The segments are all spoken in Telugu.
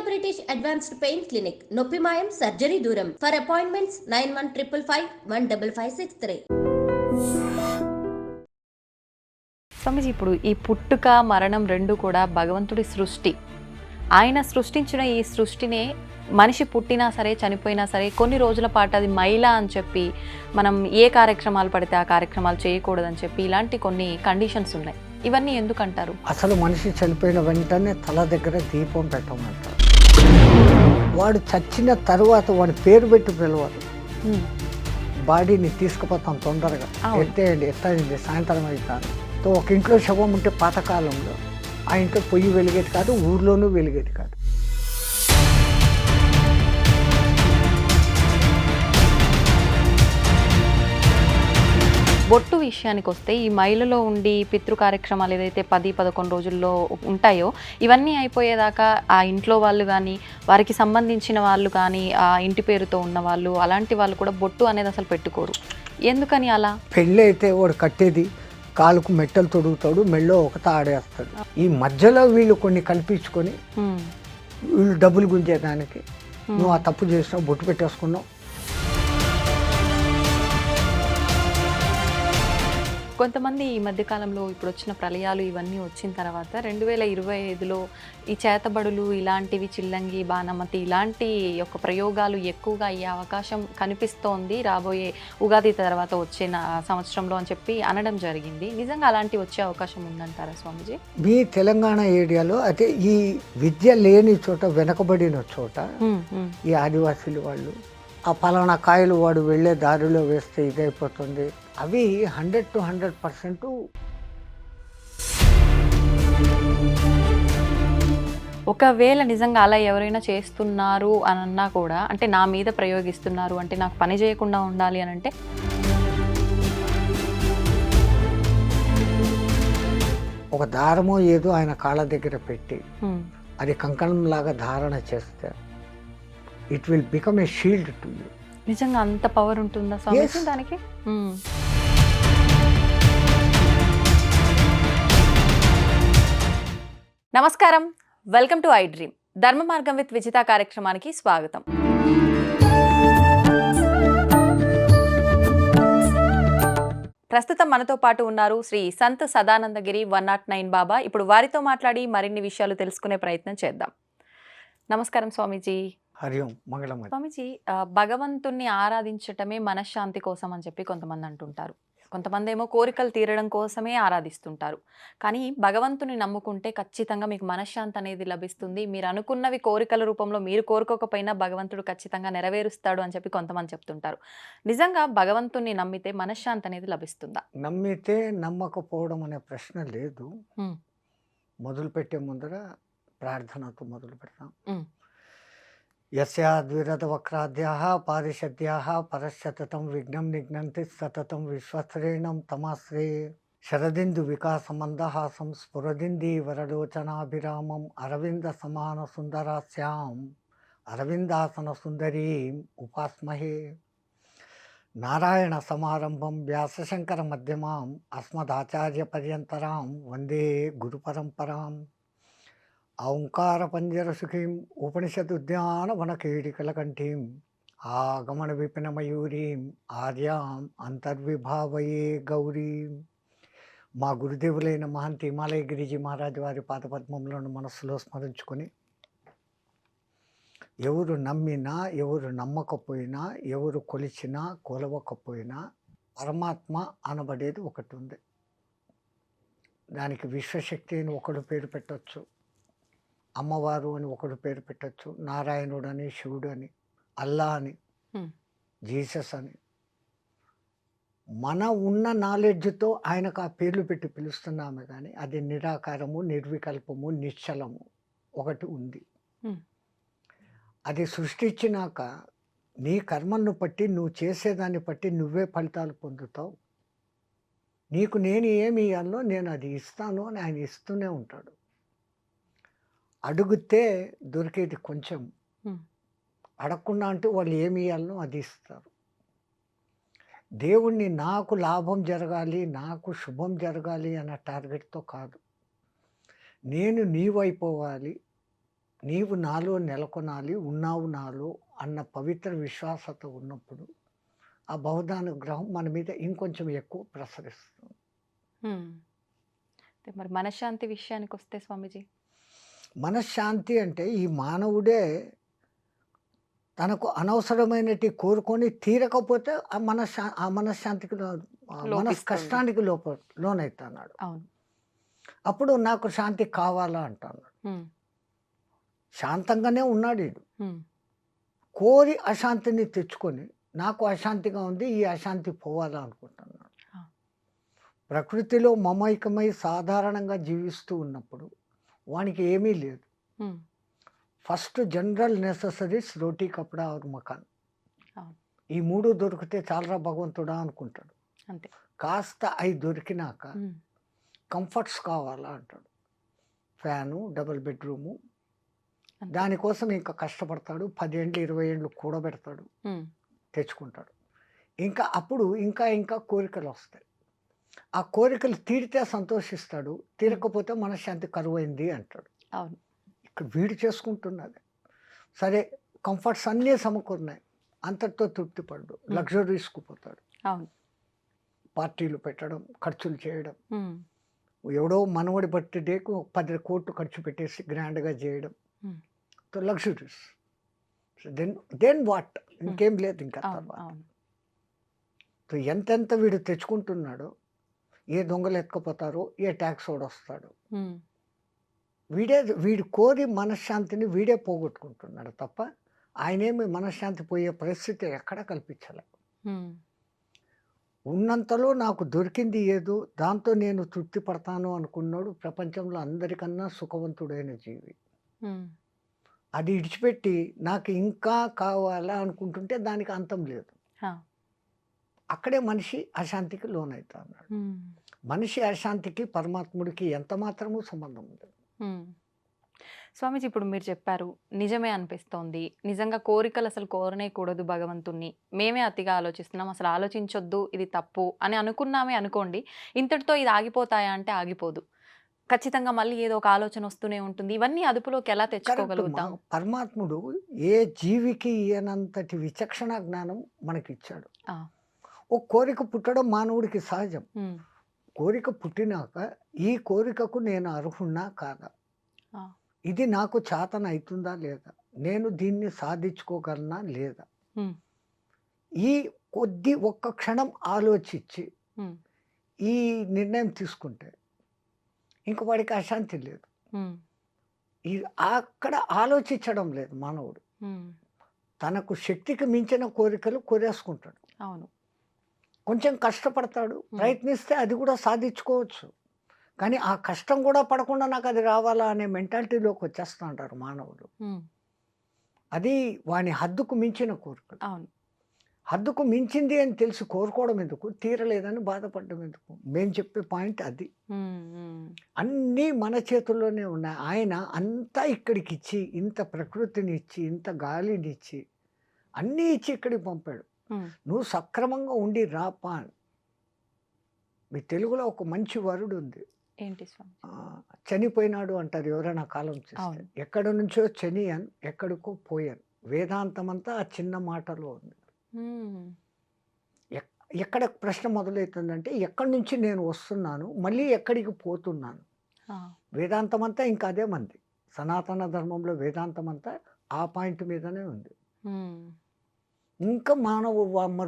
బ్రిటిష్ అడ్వాన్స్డ్ పెయిన్ క్లినిక్, నొప్పి మాయం, సర్జరీ దూరం. For appointments 91555563. స్వామీజీ, ఇప్పుడు ఈ పుట్టుక మరణం రెండు కూడా భగవంతుడి సృష్టి. ఆయన సృష్టించిన ఈ సృష్టినే మనిషి పుట్టినా సరే చనిపోయినా సరే కొన్ని రోజుల పాటు అది మైలా అని చెప్పి మనం ఏ కార్యక్రమాలు పడితే ఆ కార్యక్రమాలు చేయకూడదని చెప్పి ఇలాంటి కొన్ని కండిషన్స్ ఉన్నాయి. ఇవన్నీ ఎందుకంటారు? అసలు మనిషి చనిపోయిన వెంటనే తల దగ్గర దీపం పెట్టమంటారు. వాడు చచ్చిన తరువాత వాడి పేరు పెట్టి పిలవరు. బాడీని తీసుకుపోతాం తొందరగా, ఎత్తైంది సాయంత్రం అవుతాను. ఒక ఇంట్లో శవం ఉంటే పాతకాలంలో ఆ ఇంట్లో పొయ్యి వెలిగేది కాదు, ఊర్లోనూ వెలిగేది కాదు. బొట్టు విషయానికి వస్తే ఈ మైలలో ఉండి పితృ కార్యక్రమాలు ఏదైతే 10-11 రోజుల్లో ఉంటాయో ఇవన్నీ అయిపోయేదాకా ఆ ఇంట్లో వాళ్ళు కానీ వారికి సంబంధించిన వాళ్ళు కానీ ఆ ఇంటి పేరుతో ఉన్న వాళ్ళు అలాంటి వాళ్ళు కూడా బొట్టు అనేది అసలు పెట్టుకోరు. ఎందుకని అలా? పెళ్ళి అయితే వాడు కట్టేది కాలుకు మెట్టలు తొడుగుతాడు, మెళ్ళో ఒక తాడేస్తాడు. ఈ మధ్యలో వీళ్ళు కొన్ని కల్పించుకొని వీళ్ళు డబ్బులు గుంజేదానికి నువ్వు ఆ తప్పు చేసినావు, బొట్టు పెట్టేసుకున్నావు. కొంతమంది ఈ మధ్యకాలంలో ఇప్పుడు వచ్చిన ప్రళయాలు ఇవన్నీ వచ్చిన తర్వాత 2025లో ఈ చేతబడులు ఇలాంటివి, చిల్లంగి, బాణమతి ఇలాంటి యొక్క ప్రయోగాలు ఎక్కువగా అయ్యే అవకాశం కనిపిస్తోంది రాబోయే ఉగాది తర్వాత వచ్చే సంవత్సరంలో అని చెప్పి అనడం జరిగింది. నిజంగా అలాంటివి వచ్చే అవకాశం ఉందంటారా స్వామిజీ? మీ తెలంగాణ ఏరియాలో అయితే ఈ విద్య లేని చోట, వెనకబడిన చోట ఈ ఆదివాసీలు వాళ్ళు ఆ పలానా కాయలు వాడు వెళ్ళే దారిలో వేస్తే ఇదైపోతుంది, అవి 100 to 100%. ఒకవేళ నిజంగా అలా ఎవరైనా చేస్తున్నారు అని అన్నా కూడా, అంటే నా మీద ప్రయోగిస్తున్నారు అంటే నాకు పని చేయకుండా ఉండాలి అని అంటే ఒక దారమో ఏదో ఆయన కాళ్ళ దగ్గర పెట్టి అది కంకణం లాగా ధారణ చేస్తే it will become a shield to you. నిజంగా అంత పవర్ ఉంటుందా స్వామి దానికి? నమస్కారం, వెల్కమ్ టు ఐ డ్రీమ్. ధర్మ మార్గం విత్ విజిత కార్యక్రమానికి స్వాగతం. ప్రస్తుతం మనతో పాటు ఉన్నారు శ్రీ సంత్ సదానందగిరి 109 బాబా. ఇప్పుడు వారితో మాట్లాడి మరిన్ని విషయాలు తెలుసుకునే ప్రయత్నం చేద్దాం. నమస్కారం స్వామీజీ. హరి ఓం, మంగళం. స్వామీజీ, భగవంతుణ్ణి ఆరాధించటమే మనశ్శాంతి కోసం అని చెప్పి కొంతమంది అంటుంటారు. కొంతమంది ఏమో కోరికలు తీరడం కోసమే ఆరాధిస్తుంటారు. కానీ భగవంతుని నమ్ముకుంటే ఖచ్చితంగా మీకు మనశ్శాంతి అనేది లభిస్తుంది. మీరు అనుకున్నవి కోరికల రూపంలో మీరు కోరుకోకపోయినా భగవంతుడు ఖచ్చితంగా నెరవేరుస్తాడు అని చెప్పి కొంతమంది చెప్తుంటారు. నిజంగా భగవంతుని నమ్మితే మనశ్శాంతి అనేది లభిస్తుందా? నమ్మితే నమ్మకపోవడం అనే ప్రశ్న లేదు. మొదలు పెట్టే ముందర ప్రార్థనతో మొదలు పెడతాం. యస్యాద్విరద వక్రాద్యాః పారిషద్యాః పరశతతం విఘ్నం నిఘ్నంతి సతతం విశ్వశ్రేణం తమాశ్రే శరదిందు వికాసమందహాసం స్ఫురదింది వరలోచనాభిరామం అరవింద సమాన సుందరాస్యాం అరవిందాసన సుందరీం ఉపాస్మహే. నారాయణ సమారంభం వ్యాసశంకర మధ్యమాం అస్మదాచార్య పర్యంతరాం వందే గురు పరంపరాం. ఓంకార పంజర సుఖీం ఉపనిషదుద్యాన వనకేడికలకంఠీం ఆగమన విపిన మయూరీం ఆర్యాం అంతర్విభావయే గౌరీం. మా గురుదేవులైన మహంతి హిమాలయ గిరిజీ మహారాజు వారి పాదపద్మములను మనస్సులో స్మరించుకొని, ఎవరు నమ్మినా ఎవరు నమ్మకపోయినా ఎవరు కొలిచినా కొలవకపోయినా పరమాత్మ అనబడేది ఒకటి ఉంది. దానికి విశ్వశక్తి అని ఒకడు పేరు పెట్టవచ్చు, అమ్మవారు అని ఒకడు పేరు పెట్టచ్చు, నారాయణుడు అని, శివుడు అని, అల్లా అని, జీసస్ అని. మన ఉన్న నాలెడ్జ్తో ఆయనకు ఆ పేర్లు పెట్టి పిలుస్తున్నామే కానీ అది నిరాకారము, నిర్వికల్పము, నిశ్చలము ఒకటి ఉంది. అది సృష్టించినాక నీ కర్మను బట్టి నువ్వు చేసేదాన్ని బట్టి నువ్వే ఫలితాలు పొందుతావు. నీకు నేను ఏమి ఇవ్వాలో నేను అది ఇస్తాను అని ఆయన ఇస్తూనే ఉంటాడు. అడిగితే దొరికేది కొంచెం, అడగకుండా అంటే వాళ్ళు ఏమి ఇవ్వాలనో అది ఇస్తారు. దేవుణ్ణి నాకు లాభం జరగాలి, నాకు శుభం జరగాలి అన్న టార్గెట్తో కాదు, నేను నీవైపోవాలి, నీవు నాలో నెలకొనాలి, ఉన్నావు నాలో అన్న పవిత్ర విశ్వాసత ఉన్నప్పుడు ఆ బౌద్ధానుగ్రహం మన మీద ఇంకొంచెం ఎక్కువ ప్రసరిస్తుంది. హ్మ్. అయితే మరి మనశ్శాంతి విషయానికొస్తే స్వామీజీ? మనశ్శాంతి అంటే ఈ మానవుడే తనకు అనవసరమైనటివి కోరుకొని తీరకపోతే ఆ మనశ్శాంతికి లోపిస్తుంది. కష్టానికి లోనైతున్నాడు. అవును. అప్పుడు నాకు శాంతి కావాలా అంటున్నాడు. హ్మ్. శాంతంగానే ఉన్నాడు ఈడు. హ్మ్. కోరి అశాంతిని తెచ్చుకొని నాకు అశాంతిగా ఉంది, ఈ అశాంతి పోవాలా అనుకుంటున్నాడు. ఆ! ప్రకృతిలో మమైకమై సాధారణంగా జీవిస్తూ ఉన్నప్పుడు వానికి ఏమీ లేదు. హ్మ్. ఫస్ట్ జనరల్ నెసెసరీస్ రోటీ కపడా और మకాన్. అవును. ఈ 3 దొరికితే చాలరా భగవంతుడా అనుకుంటాడు. అంతే. కాస్త అయి దొరికినాక హ్మ్. కంఫర్ట్స్ కావాలా అంటాడు. Fan, double bedroom. అంతే. దానికోసం ఇంకా కష్టపడతాడు. 10 ఏండ్లు 20 ఏండ్లు కూడబెడతాడు, హ్మ్. తెచ్చుకుంటాడు. ఇంకా అప్పుడు ఇంకా కోరికలు వస్తాయి. ఆ కోరికలు తీరితే సంతోషిస్తాడు, హ్మ్. తీరకపోతే మనశ్శాంతి కరువైంది అంటాడు. అవును. ఇక్కడ వీడు చేసుకుంటున్నది. సరే, కంఫర్ట్స్ అన్నీ సమకూరినాయి, అంతటితో తృప్తి పడ్డు, హ్మ్. లగ్జరీస్‌కు పోతాడు. అవును. పార్టీలు పెట్టడం, ఖర్చులు చేయడం. హ్మ్. ఎవడో మనవడి బర్త్‌డేకు 10 కోట్లు ఖర్చు పెట్టేసి గ్రాండ్‌గా చేయడం. Hmm. So luxuries. Then what? Hmm. ఇంకేం లేదు ఇంకా అవును. తర్వాత. అవును. సో ఎంతెంత వీడు తెచ్చుకుంటున్నాడో, ఏ దొంగలు ఎత్తుకుపోతారో, ఏ ట్యాక్సోడొస్తాడో, హ్మ్. వీడు కోరి మనశ్శాంతిని వీడే పోగొట్టుకుంటున్నాడు తప్ప ఆయనేమి మనశ్శాంతి పోయే పరిస్థితి ఎక్కడా కల్పించలే. హ్మ్. ఉన్నంతలో నాకు దొరికింది ఏదో దాంతో నేను తృప్తి పడతాను అనుకున్నాడు ప్రపంచంలో అందరికన్నా సుఖవంతుడైన జీవి. హ్మ్. అది ఇడిచిపెట్టి నాకు ఇంకా కావాలా అనుకుంటుంటే దానికి అంతం లేదు. ఆ! అక్కడే మనిషి అశాంతికి లోనైతా ఉన్నాడు. హ్మ్. మనిషి అశాంతికి పరమాత్ముడికి ఎంత మాత్రమూ సంబంధం లేదు. హ్మ్. స్వామీజీ, ఇప్పుడు మీరు చెప్పారు. నిజమే అనిపిస్తోంది. నిజంగా కోరికలు అసలు కోరనేకూడదు భగవంతుణ్ణి. మేమే అతిగా ఆలోచిస్తున్నాం. అసలు ఆలోచించొద్దు, ఇది తప్పు అని అనుకున్నామే అనుకోండి. ఇంతటితో ఇది ఆగిపోతాయా అంటే ఆగిపోదు. ఖచ్చితంగా మళ్ళీ ఏదో ఒక ఆలోచన వస్తూనే ఉంటుంది. ఇవన్నీ అదుపులోకి ఎలా కరెక్ట్. తెచ్చుకోగలుగుతాం? పరమాత్ముడు ఏ జీవికి ఇయ్యనంతటి విచక్షణ జ్ఞానం మనకిచ్చాడు. ఆ! ఓ కోరిక పుట్టడం మానవుడికి సహజం. హ్మ్. కోరిక పుట్టినాక ఈ కోరికకు నేను అర్హున్నా కాదా, ఆ! ఇది నాకు చేతనైతుందా లేదా, నేను దీన్ని సాధించుకోగలనా లేదా, హ్మ్. ఈ ఒక్క క్షణం ఆలోచించి హ్మ్. ఈ నిర్ణయం తీసుకుంటే ఇంక వాడికి అశాంతి లేదు. హ్మ్. ఈ అక్కడ ఆలోచించడం లేదు మానవుడు. హ్మ్. తనకు శక్తికి మించిన కోరికలు కోరేసుకుంటాడు. అవును. కొంచెం కష్టపడతాడు, హ్మ్. ప్రయత్నిస్తే అది కూడా సాధించుకోవచ్చు. కానీ ఆ కష్టం కూడా పడకుండా నాకు అది రావాలా అనే మెంటాలిటీలోకి వచ్చేస్తా ఉంటారు మానవులు. హ్మ్. అది వాని హద్దుకు మించిన కోరికలు. అవును. హద్దుకు మించింది అని తెలిసి కోరుకోవడం ఎందుకు, తీరలేదని బాధపడడం ఎందుకు? మేము చెప్పే పాయింట్ అది. హ్మ్. హ్మ్. అన్నీ మన చేతుల్లోనే ఉన్నాయి. ఆయన అంతా ఇక్కడికిచ్చి, ఇంత ప్రకృతినిచ్చి, ఇంత గాలినిచ్చి, అన్నీ ఇచ్చి ఇక్కడికి పంపాడు. హ్మ్. నువ్వు సక్రమంగా ఉండి రాపా అని. మీ తెలుగులో ఒక మంచి వర్డ్ ఉంది. ఏంటి స్వామి? చనిపోయినాడు అంటారు ఎవరైనా కాలం చేస్తే. అవును. ఎక్కడి నుంచో చనియన్, ఎక్కడికో పోయాను. వేదాంతమంతా ఆ చిన్న మాటలో ఉంది. హ్మ్. ఎక్ ఎక్కడ ప్రశ్న మొదలవుతుందంటే, ఎక్కడి నుంచి నేను వస్తున్నాను, మళ్ళీ ఎక్కడికి పోతున్నాను? ఆ! వేదాంతమంతా ఇంకా అదే మంది. సనాతన ధర్మంలో వేదాంతమంతా ఆ పాయింట్ మీదనే ఉంది. హ్మ్. ఇంకా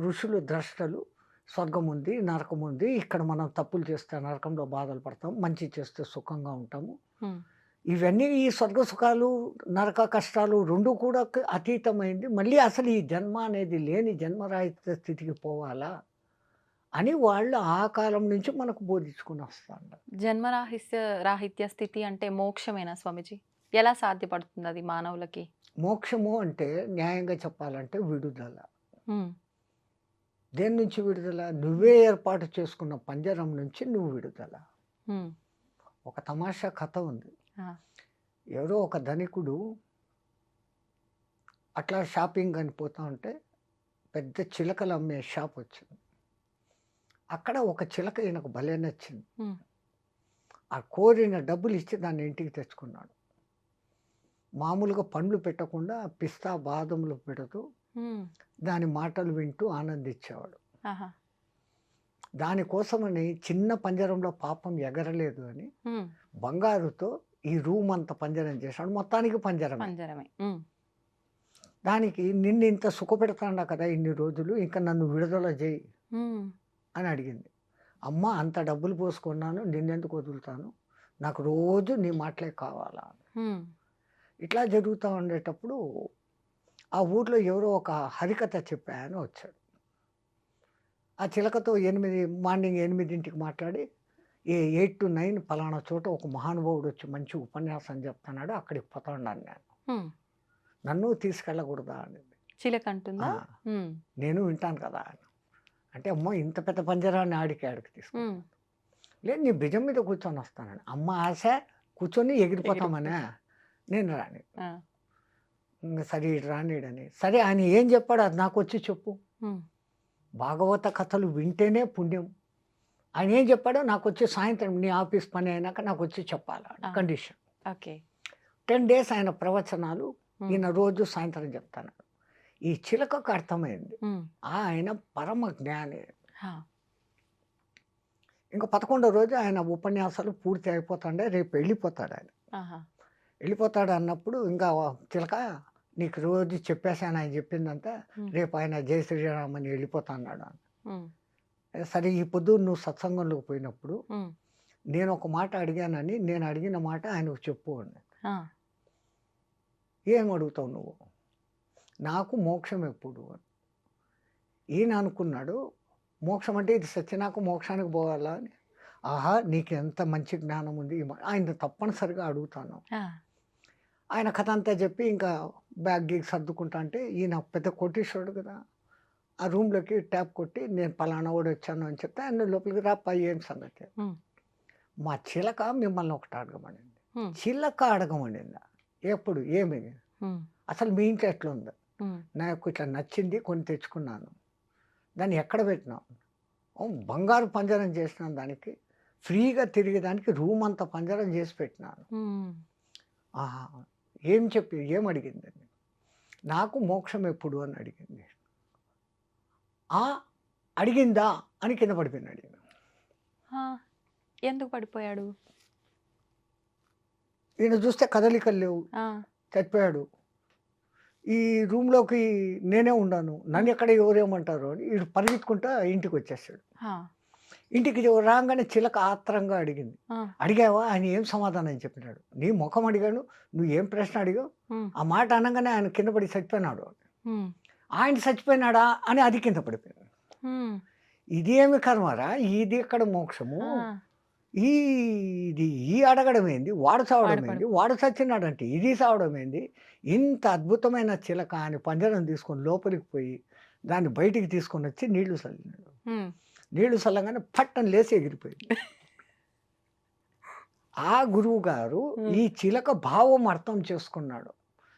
ఋషులు ద్రష్టలు స్వర్గం ఉంది, నరకం ఉంది. ఇక్కడ మనం తప్పులు చేస్తే నరకంలో బాధలు పడతాం, మంచి చేస్తే సుఖంగా ఉంటాము. హ్మ్. ఇవన్నీ ఈ స్వర్గ సుఖాలు, నరక కష్టాలు 2 కూడా అతీతమైంది. మళ్ళీ అసలు ఈ జన్మ అనేది లేని జన్మరాహిత స్థితికి పోవాలా అని వాళ్ళు ఆ కాలం నుంచి మనకు బోధించుకొని వస్తున్నారు. రాహిత్య స్థితి అంటే మోక్షమేనా స్వామీజీ? ఎలా సాధ్యపడుతుంది అది మానవులకి? మోక్షము అంటే న్యాయంగా చెప్పాలంటే విడుదల. హ్మ్. దేని నుంచి విడుదల? నువ్వే ఏర్పాటు చేసుకున్న పంజరం నుంచి నువ్వు విడుదల. హ్మ్. ఒక తమాషా కథ ఉంది. ఆ! ఎవరో ఒక ధనికుడు అట్లా షాపింగ్ అని పోతా ఉంటే పెద్ద చిలకలు అమ్మే షాప్ వచ్చింది. అక్కడ ఒక చిలక ఈయనకు భలే నచ్చింది. హ్మ్. ఆ కోరిన డబ్బులు ఇచ్చి దాన్ని ఇంటికి తెచ్చుకున్నాడు. మామూలుగా పండ్లు పెట్టకుండా పిస్తా బాదంలు పెడుతూ హ్మ్. దాని మాటలు వింటూ ఆనందించేవాడు. ఆహా! దానికోసమని చిన్న పంజరంలో పాపం ఎగరలేదు అని హ్మ్. బంగారుతో ఈ రూమ్ అంత పంజరం చేశాడు. మొత్తానికి పంజరమే. పంజరమే. హ్మ్. దానికి నిన్ను ఇంత సుఖపెడతాండా కదా ఇన్ని రోజులు, ఇంకా నన్ను విడుదల చేయి హ్మ్. అని అడిగింది. అమ్మ అంత డబ్బులు పోసుకున్నాను, నిన్నెందుకు వదులుతాను, నాకు రోజు నీ మాటలే కావాలా. హ్మ్. ఇట్లా జరుగుతూ ఉండేటప్పుడు ఆ ఊర్లో ఎవరో ఒక హరికథ చెప్పే ఆయన వచ్చాడు. ఆ చిలకతో మార్నింగ్ 8కి మాట్లాడి 8-9 పలానా చోట ఒక మహానుభావుడు వచ్చి మంచి ఉపన్యాసం చెప్తున్నాడు, అక్కడికి పోతా ఉన్నాను నేను, హ్మ్. నన్ను తీసుకెళ్ళకూడదా అనింది. చిలక అంటుందా? ఆ, హ్మ్. నేను వింటాను కదా అని. అంటే అమ్మో ఇంత పెద్ద పంజరాన్ని ఆడికి హ్మ్. తీసుకున్నాను. లేదు నీ భుజం మీద కూర్చొని వస్తానని. అమ్మ ఆశ కూర్చొని ఎగిరిపోతామనే నేను రాని. ఆ! ఇంక సరే ఇటు రానీడని. సరే ఆయన ఏం చెప్పాడు అది నాకు వచ్చి చెప్పు. హ్మ్. భాగవత కథలు వింటేనే పుణ్యం. ఆయన ఏం చెప్పాడో నాకు వచ్చి సాయంత్రం నీ ఆఫీస్ పని అయినాక నాకు వచ్చి చెప్పాలి ఆ! కండిషన్. ఓకే. 10 days ఆయన ప్రవచనాలు హ్మ్. ఈయన రోజు సాయంత్రం చెప్తాను. ఈ చిలకకు అర్థమైంది హ్మ్. ఆయన పరమ జ్ఞాని. ఆ! ఇంకా 11వ రోజు ఆయన ఉపన్యాసాలు పూర్తి అయిపోతాండే, రేపు వెళ్ళిపోతాడు ఆయన. ఆహా! వెళ్ళిపోతాడు అన్నప్పుడు ఇంకా చిలక నీకు రోజు చెప్పేశాను ఆయన చెప్పిందంతా, హ్మ్. రేపు ఆయన జై శ్రీరామ్ అని వెళ్ళిపోతా అన్నాడు. హ్మ్. సరే ఈ పొద్దు నువ్వు సత్సంగంలోకి పోయినప్పుడు హ్మ్. నేను ఒక మాట అడిగానని, నేను అడిగిన మాట ఆయనకు చెప్పు అని. ఆ! ఏం అడుగుతావు నువ్వు, నాకు మోక్షం ఎప్పుడు అని. ఈయన అనుకున్నాడు మోక్షం అంటే ఇది సత్యనాకు మోక్షానికి పోవాలా అని. ఆహా నీకు ఎంత మంచి జ్ఞానం ఉంది, ఆయన తప్పనిసరిగా అడుగుతాను. ఆ! ఆయన కథ అంతా చెప్పి ఇంకా బ్యాగ్ గీగ్ సర్దుకుంటా అంటే ఈయన పెద్ద కోటీశ్వరుడు కదా, ఆ రూమ్లోకి ట్యాప్ కొట్టి నేను పలానా వాడు వచ్చాను అని చెప్తే ఆయన లోపలికి రాపా ఏం సంగతి. హ్మ్. మా చిలక మిమ్మల్ని ఒకటి అడగమనింది. హ్మ్. చిలక అడగమనిందా ఎప్పుడు ఏమి, హ్మ్. అసలు మీ ఇంట్లో ఎట్లుంది, హ్మ్. నాకు ఇట్లా నచ్చింది కొన్ని తెచ్చుకున్నాను, దాన్ని ఎక్కడ పెట్టినావు, "ఓ, బంగారు పంజరం చేసినాను, దానికి ఫ్రీగా తిరిగేదానికి రూమ్ అంతా పంజరం చేసి పెట్టినాను." హ్మ్. ఆహా, ఏం చెప్పి ఏం అడిగిందండి, నాకు మోక్షం ఎప్పుడు అని అడిగింది. ఆ అడిగిందా అని కింద పడిపోయినాడు ఈయన. ఆ! ఎందుకు పడిపోయాడు? ఈయన చూస్తే కదలికలు లేవు, ఆ! చచ్చిపోయాడు. ఈ రూమ్లోకి నేనే ఉన్నాను, నన్ను హ్మ్. ఎక్కడ ఎవరేమంటారు అని వీడు పరిగెత్తుకుంటా ఇంటికి వచ్చేసాడు. ఆ! ఇంటికి రాగానే చిలక ఆత్రంగా అడిగింది. ఆ! అడిగావా, ఆయన ఏం సమాధానం చెప్పినాడు, నీ ముఖం అడిగాను, నువ్వు ఏం ప్రశ్న అడిగావు, హ్మ్. ఆ మాట అనగానే ఆయన కింద పడి చచ్చిపోయినాడు. హ్మ్. ఆయన చచ్చిపోయినాడా అని అది కింద పడిపోయాడు. హ్మ్. ఇదేమి కర్మరా, ఇది ఎక్కడ మోక్షము, ఆ! ఇది ఈ అడగడం ఏంది, వాడు చావడం ఏంది, పడిపో వాడు చచ్చినాడంటే ఇది చావడం ఏంది, ఇంత అద్భుతమైన చిలక అని పంజరం తీసుకొని లోపలికి పోయి దాన్ని బయటికి తీసుకొని వచ్చి నీళ్లు చల్లినాడు. హ్మ్. నీళ్లు చల్లగానే పట్టని లేసి ఎగిరిపోయింది. ఆ గురువు గారు హ్మ్. ఈ చిలక భావం అర్థం చేసుకున్నాడు.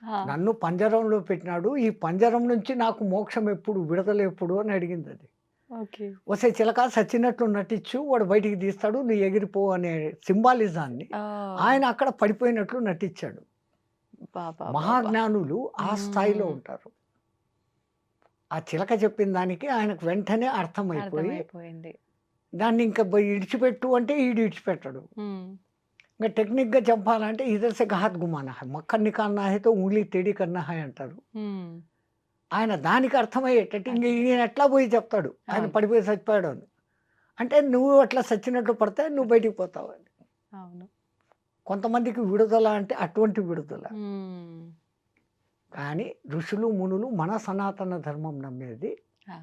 ఆ! నన్ను పంజరంలో పెట్టినాడు, ఈ పంజరం నుంచి నాకు మోక్షం ఎప్పుడు, విడుదల ఎప్పుడు అని అడిగింది అది. ఓకే. వసే చిలక సచ్చినట్లు నటించు, వాడు బయటికి తీస్తాడు, నువ్వు ఎగిరిపో అనే సింబాలిజాన్ని ఓహ్! ఆయన అక్కడ పడిపోయినట్లు నటించాడు. అబ్బబ్బబ్బబ్బా! మహాజ్ఞానులు ఆ స్థాయిలో హ్మ్. ఉంటారు. ఆ చిలక చెప్పిన దానికి ఆయనకు వెంటనే అర్థమైపోయి అర్థమైపోయింది. దాన్ని ఇంకా ఇడిచిపెట్టు అంటే ఈడు ఇడిచిపెట్టడు. హ్మ్. ఇంకా టెక్నిక్‌గా చెప్పాలంటే ఇధర్ సే ఘాత్ గుమానా హై, మక్కన్ నికాల్నా హై తో उँगली टेढ़ी करना है అంటారు. హ్మ్. ఆయన దానికి అర్థమయ్యేటట్టు ఇంక ఈయన ఎట్లా పోయి చెప్తాడు ఆయన అవును. పడిపోయి చచ్చిపోయాడు అని. అంటే నువ్వు అట్లా సచ్చినట్లు పడితే నువ్వు బయటికి పోతావు అని. అవును. కొంతమందికి విడుదల అంటే అటువంటి విడుదల. హ్మ్. కానీ ఋషులు, మునులు మన సనాతన ధర్మం నమ్మేది ఆ!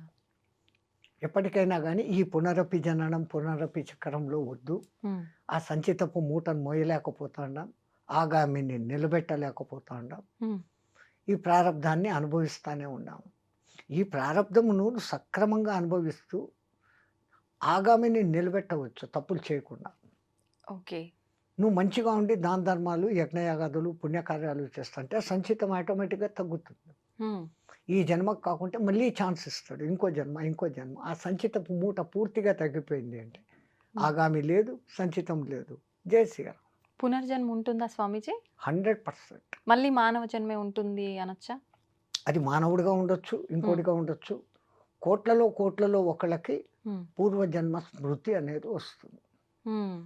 ఎప్పటికైనా గానీ ఈ పునరపి జననం, పునరపి చక్రంలో వద్దు. హ్మ్. ఆ సంచితపు మూటను మోయలేకపోతాండాం. ఆగామిని నిలబెట్టలేకపోతాండాం. హ్మ్. ఈ ప్రారబ్ధాన్ని అనుభవిస్తానే ఉన్నాము. ఈ ప్రారబ్ధమును సక్రమంగా అనుభవిస్తూ ఆగామిని నిలబెట్టవచ్చు తప్పులు చేయకుండా. ఓకే. నువ్వు మంచిగా ఉండి దాన ధర్మాలు, యజ్ఞయాగాదులు, పుణ్యకార్యాలు చేస్తుంటే సంచితం ఆటోమేటిక్‌గా తగ్గుతుంది. హ్మ్. ఈ జన్మకు కాకుంటే మళ్ళీ ఛాన్స్ ఇస్తాడు. ఇంకో జన్మ, ఇంకో జన్మ. ఆ సంచితపు మూట పూర్తిగా తగ్గిపోయింది అంటే హ్మ్. ఆగామి లేదు, సంచితం లేదు. జై శ్రీరామ్. పునర్జన్మ ఉంటుందా స్వామీజీ? 100%. మళ్ళీ మానవ జన్మే ఉంటుంది అనొచ్చా? అది మానవుడిగా ఉండొచ్చు, ఇంకోటిగా ఉండొచ్చు. కోట్లలో ఒకళ్ళకి హ్మ్. పూర్వజన్మ స్మృతి అనేది వస్తుంది. హ్మ్.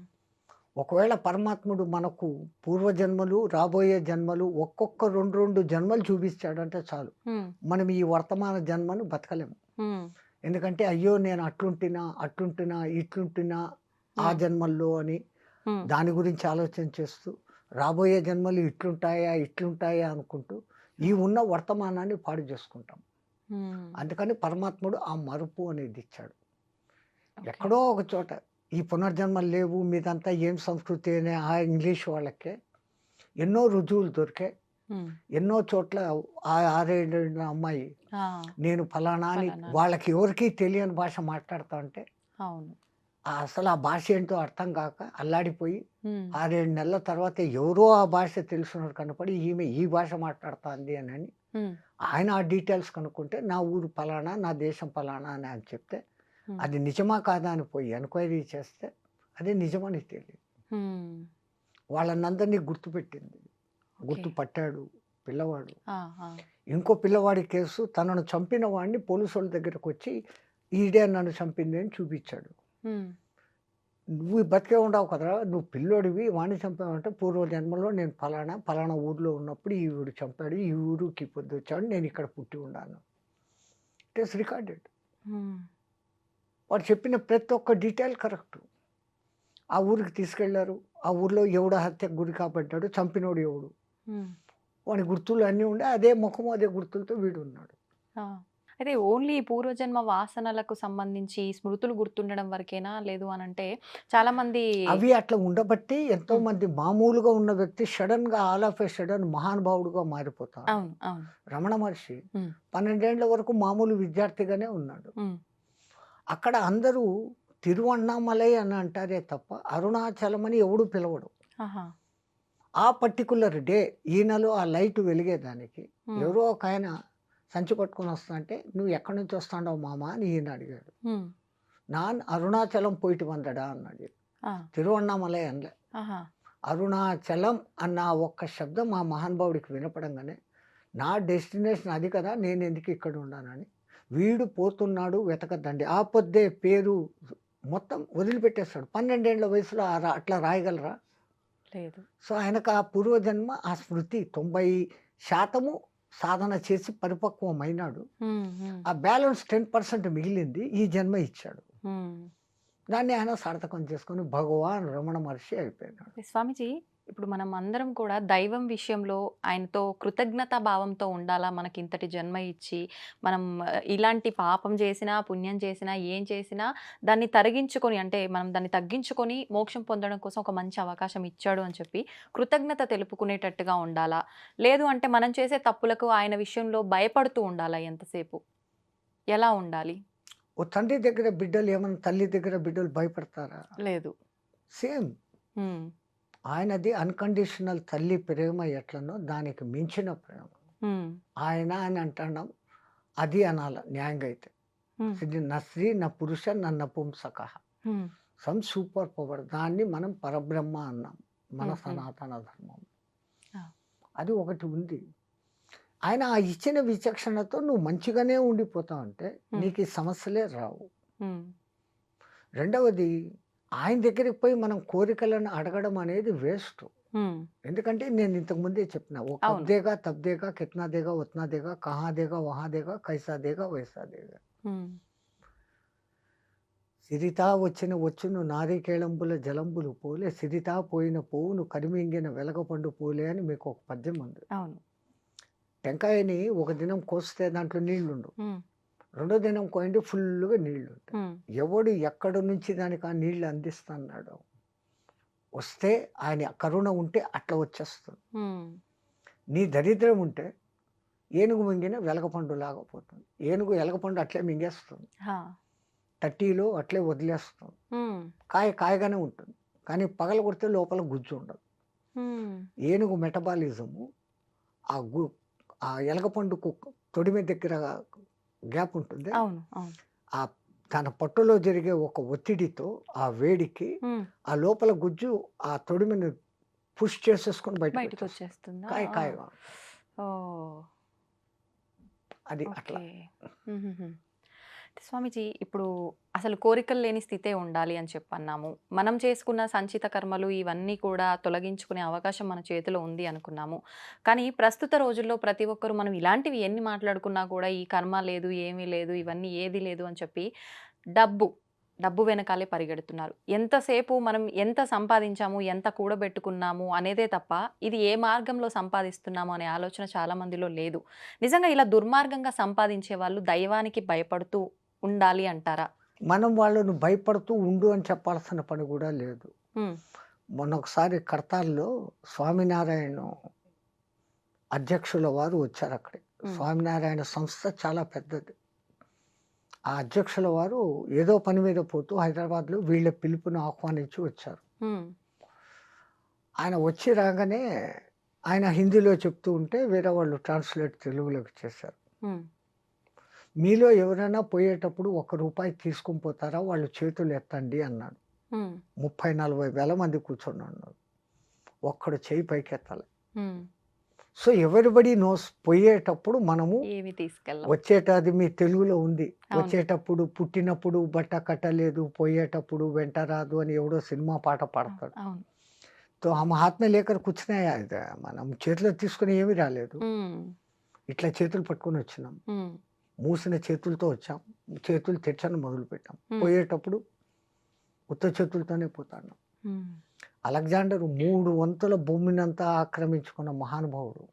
ఒకవేళ పరమాత్ముడు మనకు పూర్వజన్మలు, రాబోయే జన్మలు ఒక్కొక్క 2 జన్మలు చూపించాడంటే చాలు. హ్మ్. మనం ఈ వర్తమాన జన్మను బతకలేము. హ్మ్. ఎందుకంటే అయ్యో! నేను అట్లుంటున్నా, ఇట్లుంటున్నా ఆ హ్మ్. జన్మల్లో అని హ్మ్. దాని గురించి ఆలోచన చేస్తూ, రాబోయే జన్మలు ఇట్లుంటాయా అనుకుంటూ ఈ ఉన్న వర్తమానాన్ని పాడు చేసుకుంటాం. హ్మ్. అందుకని పరమాత్ముడు ఆ మరుపు అనేది ఇచ్చాడు. ఓకే. ఎక్కడో ఒక చోట ఈ పునర్జన్మలు లేవు, మీదంతా ఏం సంస్కృతి అని ఆ ఇంగ్లీష్ వాళ్ళకే ఎన్నో రుజువులు దొరికాయి. హ్మ్. ఎన్నో చోట్ల ఆ 6, 7 ఏళ్ల అమ్మాయి ఆ! నేను ఫలానా అని ఫలానా అని. వాళ్ళకి ఎవరికీ తెలియని భాష మాట్లాడుతా ఉంటే అవును. అసలు ఆ భాష ఏంటో అర్థం కాక అల్లాడిపోయి హ్మ్. 6, 7 నెలల తర్వాత ఎవరో ఆ భాష తెలిసినోడు కనపడి ఈమె ఈ భాష మాట్లాడుతాంది అని హ్మ్. ఆయన ఆ డీటెయిల్స్ కనుక్కుంటే నా ఊరు ఫలానా, నా దేశం ఫలానా అని ఆయన చెప్తే హ్మ్. అది నిజమా కాదా అని పోయి ఎంక్వైరీ చేస్తే అది నిజమని తెలియదు. హ్మ్. వాళ్ళనందరినీ గుర్తుపెట్టింది. ఓకే. గుర్తుపట్టాడు పిల్లవాడు. ఆ! ఆ! ఇంకో పిల్లవాడి కేసు తనను చంపిన వాడిని పోలీసోళ్ళ దగ్గరకొచ్చి ఈడే నన్ను చంపింది అని చూపించాడు. హ్మ్. నువ్వు బతికే ఉండవు కదరా! నువ్వు పిల్లోడివి వాడిని చంపావంటే పూర్వజన్మలో నేను ఫలానా ఊర్లో ఉన్నప్పుడు ఈవిడు చంపాడు. ఈ ఊరికి పొద్దొచ్చాడు. నేను ఇక్కడ పుట్టి ఉన్నాను. It is recorded. హ్మ్. వాడు చెప్పిన ప్రతి ఒక్క డీటెయిల్ కరెక్టు. ఆ ఊరికి తీసుకెళ్లారు. ఆ ఊర్లో ఎవడు హత్యకు గురి కాబడ్డాడు, చంపినోడు ఎవడు. హ్మ్. వాడి గుర్తులు అన్నీ ఉండే అదే ముఖము, అదే గుర్తులతో వీడున్నాడు. ఆ! అయితే ఓన్లీ పూర్వజన్మ వాసనలకు సంబంధించి స్మృతులు గుర్తుండడం వరకేనా? లేదు అనంటే చాలామంది అవి అట్లా ఉండబట్టి హ్మ్. ఎంతోమంది మామూలుగా ఉన్న వ్యక్తి సడెన్‌గా ఆల్ ఆఫ్ ఎ సడెన్ మహానుభావుడుగా మారిపోతాడు. అవును. అవును. రమణ మహర్షి హ్మ్. 12 ఏండ్ల వరకు మామూలు విద్యార్థిగానే ఉన్నాడు. హ్మ్. అక్కడ అందరూ తిరువన్నామలై అని అంటారే తప్ప అరుణాచలం అని ఎవడు పిలవడు. ఆహా! ఆ పర్టిక్యులర్ డే ఈయనలో ఆ లైట్ వెలిగేదానికి హ్మ్. ఎవరో ఒకాయన సంచి పట్టుకొని వస్తాంటే, "నువ్వు ఎక్కడి నుంచి వస్తాండావు మామ" అని ఈయన అడిగాడు. హ్మ్. "నాన్ అరుణాచలం పోయిటి వందడా" అన్నాడు. ఆ! తిరువన్నామలై అనలే. ఆహా! అరుణాచలం అన్న ఆ ఒక్క శబ్దం ఆ మహానుభావుడికి వినపడంగానే, నా డెస్టినేషన్ అది కదా! నేనెందుకు ఇక్కడ ఉన్నానని, వీడు పోతున్నాడు వెతకద్దండి. ఆ పొద్దే పేరు మొత్తం వదిలిపెట్టేస్తాడు. 12 ఏండ్ల వయసులో అట్లా రాయగలరా? లేదు. సో, ఆయనకు ఆ పూర్వజన్మ ఆ స్మృతి 90% సాధన చేసి పరిపక్వమైనాడు. హ్మ్. హ్మ్. ఆ బ్యాలెన్స్ 10% మిగిలింది ఈ జన్మ ఇచ్చాడు. హ్మ్. దాన్ని ఆయన సార్థకం చేసుకొని భగవాన్ రమణ మహర్షి అయిపోయినాడు. స్వామీజీ, ఇప్పుడు మనం అందరం కూడా దైవం విషయంలో ఆయనతో కృతజ్ఞతా భావంతో ఉండాలా? మనకింతటి జన్మ ఇచ్చి, మనం ఇలాంటి పాపం చేసినా, పుణ్యం చేసినా, ఏం చేసినా దాన్ని తరిగించుకొని అంటే మనం దాన్ని తగ్గించుకొని మోక్షం పొందడం కోసం ఒక మంచి అవకాశం ఇచ్చాడు అని చెప్పి కృతజ్ఞత తెలుపుకునేటట్టుగా ఉండాలా? లేదు అంటే మనం చేసే తప్పులకు ఆయన విషయంలో భయపడుతూ ఉండాలా ఎంతసేపు? ఎలా ఉండాలి? ఓ తండ్రి దగ్గర బిడ్డలు ఏమన్నా తల్లి దగ్గర బిడ్డలు భయపడతారా? లేదు. సేమ్. హ్మ్. ఆయనది అన్‌కండిషనల్ తల్లి ప్రేమ ఎట్లనో దానికి మించిన ప్రేమ. హ్మ్. ఆయన అని అంటున్నాం. అది అనాల న్యాయంగా అయితే. హ్మ్. నా స్త్రీ, నా పురుష, నా నపుంసకః. హ్మ్. Some super power. దాన్ని మనం పరబ్రహ్మ అన్నాం. మన హ్మ్. హ్మ్. సనాతన ధర్మం. ఆ! అది ఒకటి ఉంది. ఆయన ఆ ఇచ్చిన విచక్షణతో నువ్వు మంచిగానే ఉండిపోతావంటే హ్మ్. నీకు ఈ సమస్యలే రావు. హ్మ్. రెండవది ఆయన దగ్గరికి పోయి మనం కోరికలను అడగడం అనేది వేస్ట్. హ్మ్. ఎందుకంటే నేను ఇంతకు ముందే చెప్పిన. "ఓ కబ్ అవును. దేగా, తబ్ దేగా, కిత్నా దేగా, ఉత్నా దేగా, కహా దేగా, వహా దేగా, కైసా దేగా, వైసా దేగా." హ్మ్. సిరితా వచ్చును నారికేళంబుల జలంబులు పోలే సిరితా పోయిన పోవును కరిమింగిన వెలగపండు పోలే అని మీకు ఒక పద్యం ఉంది. అవును. టెంకాయని ఒక దినం కోస్తే దాంట్లో నీళ్లుండవు. హ్మ్. రెండో దినం కోయండి ఫుల్‌గా నీళ్లుంటాయి. హ్మ్. ఎవడు ఎక్కడి నుంచి దానికి ఆ నీళ్లు అందిస్తన్నాడో, వస్తే ఆయన కరుణ ఉంటే అట్లా వచ్చేస్తుంది. హ్మ్. నీ దరిద్రం ఉంటే ఏనుగు మింగిన వెలగపండులాగా పోతుంది. ఏనుగు ఎలగపండు అట్లే మింగేస్తుంది. ఆ! 30లో అట్లే వదిలేస్తుంది. హ్మ్. కాయగానే ఉంటుంది. కానీ పగలగొడితే లోపల గుజ్జు ఉండదు. హ్మ్. ఏనుగు మెటబాలిజము ఆ గు ఆ ఎలగపండుకు తొడిమె దగ్గర గ్యాప్ ఉంటుంది. అవును. అవును. ఆ తన పొట్టలో జరిగే ఒక ఒత్తిడితో, ఆ వేడికి హ్మ్. ఆ లోపల గుజ్జు ఆ తొడిమెను పుష్ చేసేసుకొని బయటకు బయటకు వచ్చేస్తుంది. వచ్చేస్తుందా? కాయ కాయగా ఓ అది అట్లా. ఓకే. హుహుహు. స్వామీజీ ఇప్పుడు అసలు కోరికలు లేని స్థితే ఉండాలి అని చెప్పన్నాము. మనం చేసుకున్న సంచిత కర్మలు ఇవన్నీ కూడా తొలగించుకునే అవకాశం మన చేతిలో ఉంది అనుకున్నాము. కానీ ప్రస్తుత రోజుల్లో ప్రతి ఒక్కరు మనం ఇలాంటివి ఎన్ని మాట్లాడుకున్నా కూడా ఈ కర్మ లేదు, ఏమీ లేదు, ఇవన్నీ ఏది లేదు అని చెప్పి డబ్బు, డబ్బు వెనకాలే పరిగెడుతున్నారు. ఎంతసేపు మనం ఎంత సంపాదించాము, ఎంత కూడబెట్టుకున్నాము అనేదే తప్ప ఇది ఏ మార్గంలో సంపాదిస్తున్నాము అనే ఆలోచన చాలా మందిలో లేదు. నిజంగా ఇలా దుర్మార్గంగా సంపాదించే వాళ్ళు దైవానికి భయపడుతూ ఉండాలి అంటారా? మనం వాళ్ళను భయపడుతూ ఉండు అని చెప్పాల్సిన పని కూడా లేదు. హ్మ్. మొన్న ఒకసారి కడతాల్లో స్వామినారాయణ అధ్యక్షుల వారు వచ్చారు అక్కడికి. హ్మ్. స్వామినారాయణ సంస్థ చాలా పెద్దది. ఆ అధ్యక్షుల వారు ఏదో పని మీద పోతూ హైదరాబాద్లో వీళ్ళ పిలుపుని ఆహ్వానించి వచ్చారు. హ్మ్. ఆయన వచ్చి రాగానే ఆయన హిందీలో చెప్తూ ఉంటే వేరే వాళ్ళు ట్రాన్స్లేట్ తెలుగులోకి చేశారు. హ్మ్. మీలో ఎవరైనా పోయేటప్పుడు ₹1 తీసుకొని పోతారా? వాళ్ళు చేతులు ఎత్తండి అన్నాడు. హ్మ్. 30,40 వేల మంది కూర్చొని ఉన్నారు. ఒక్కడు చెయ్యి పైకెత్తాలి. హ్మ్. సో ఎవ్రీబడీ నోస్ పోయేటప్పుడు మనము ఏమి తీసుకెళ్ళం. అది మీ తెలుగులో ఉంది. అవును. వచ్చేటప్పుడు పుట్టినప్పుడు బట్ట కట్టలేదు, పోయేటప్పుడు వెంట రాదు అని ఎవడో సినిమా పాట పాడతాడు. అవును. తో ఆ మహాత్మ లేఖర్ కూర్చున్నాయి. మనం చేతిలో తీసుకుని ఏమీ రాలేదు. హ్మ్. ఇట్లా చేతులు పట్టుకొని వచ్చినాం. హ్మ్. మూసిన చేతులతో వచ్చాం. చేతులు తెచ్చని మొదలుపెట్టాం. హ్మ్. పోయేటప్పుడు ఉత్త చేతులతోనే పోతాను. హ్మ్. అలెగ్జాండర్ 3 వంతుల భూమినంతా ఆక్రమించుకున్న మహానుభావుడు.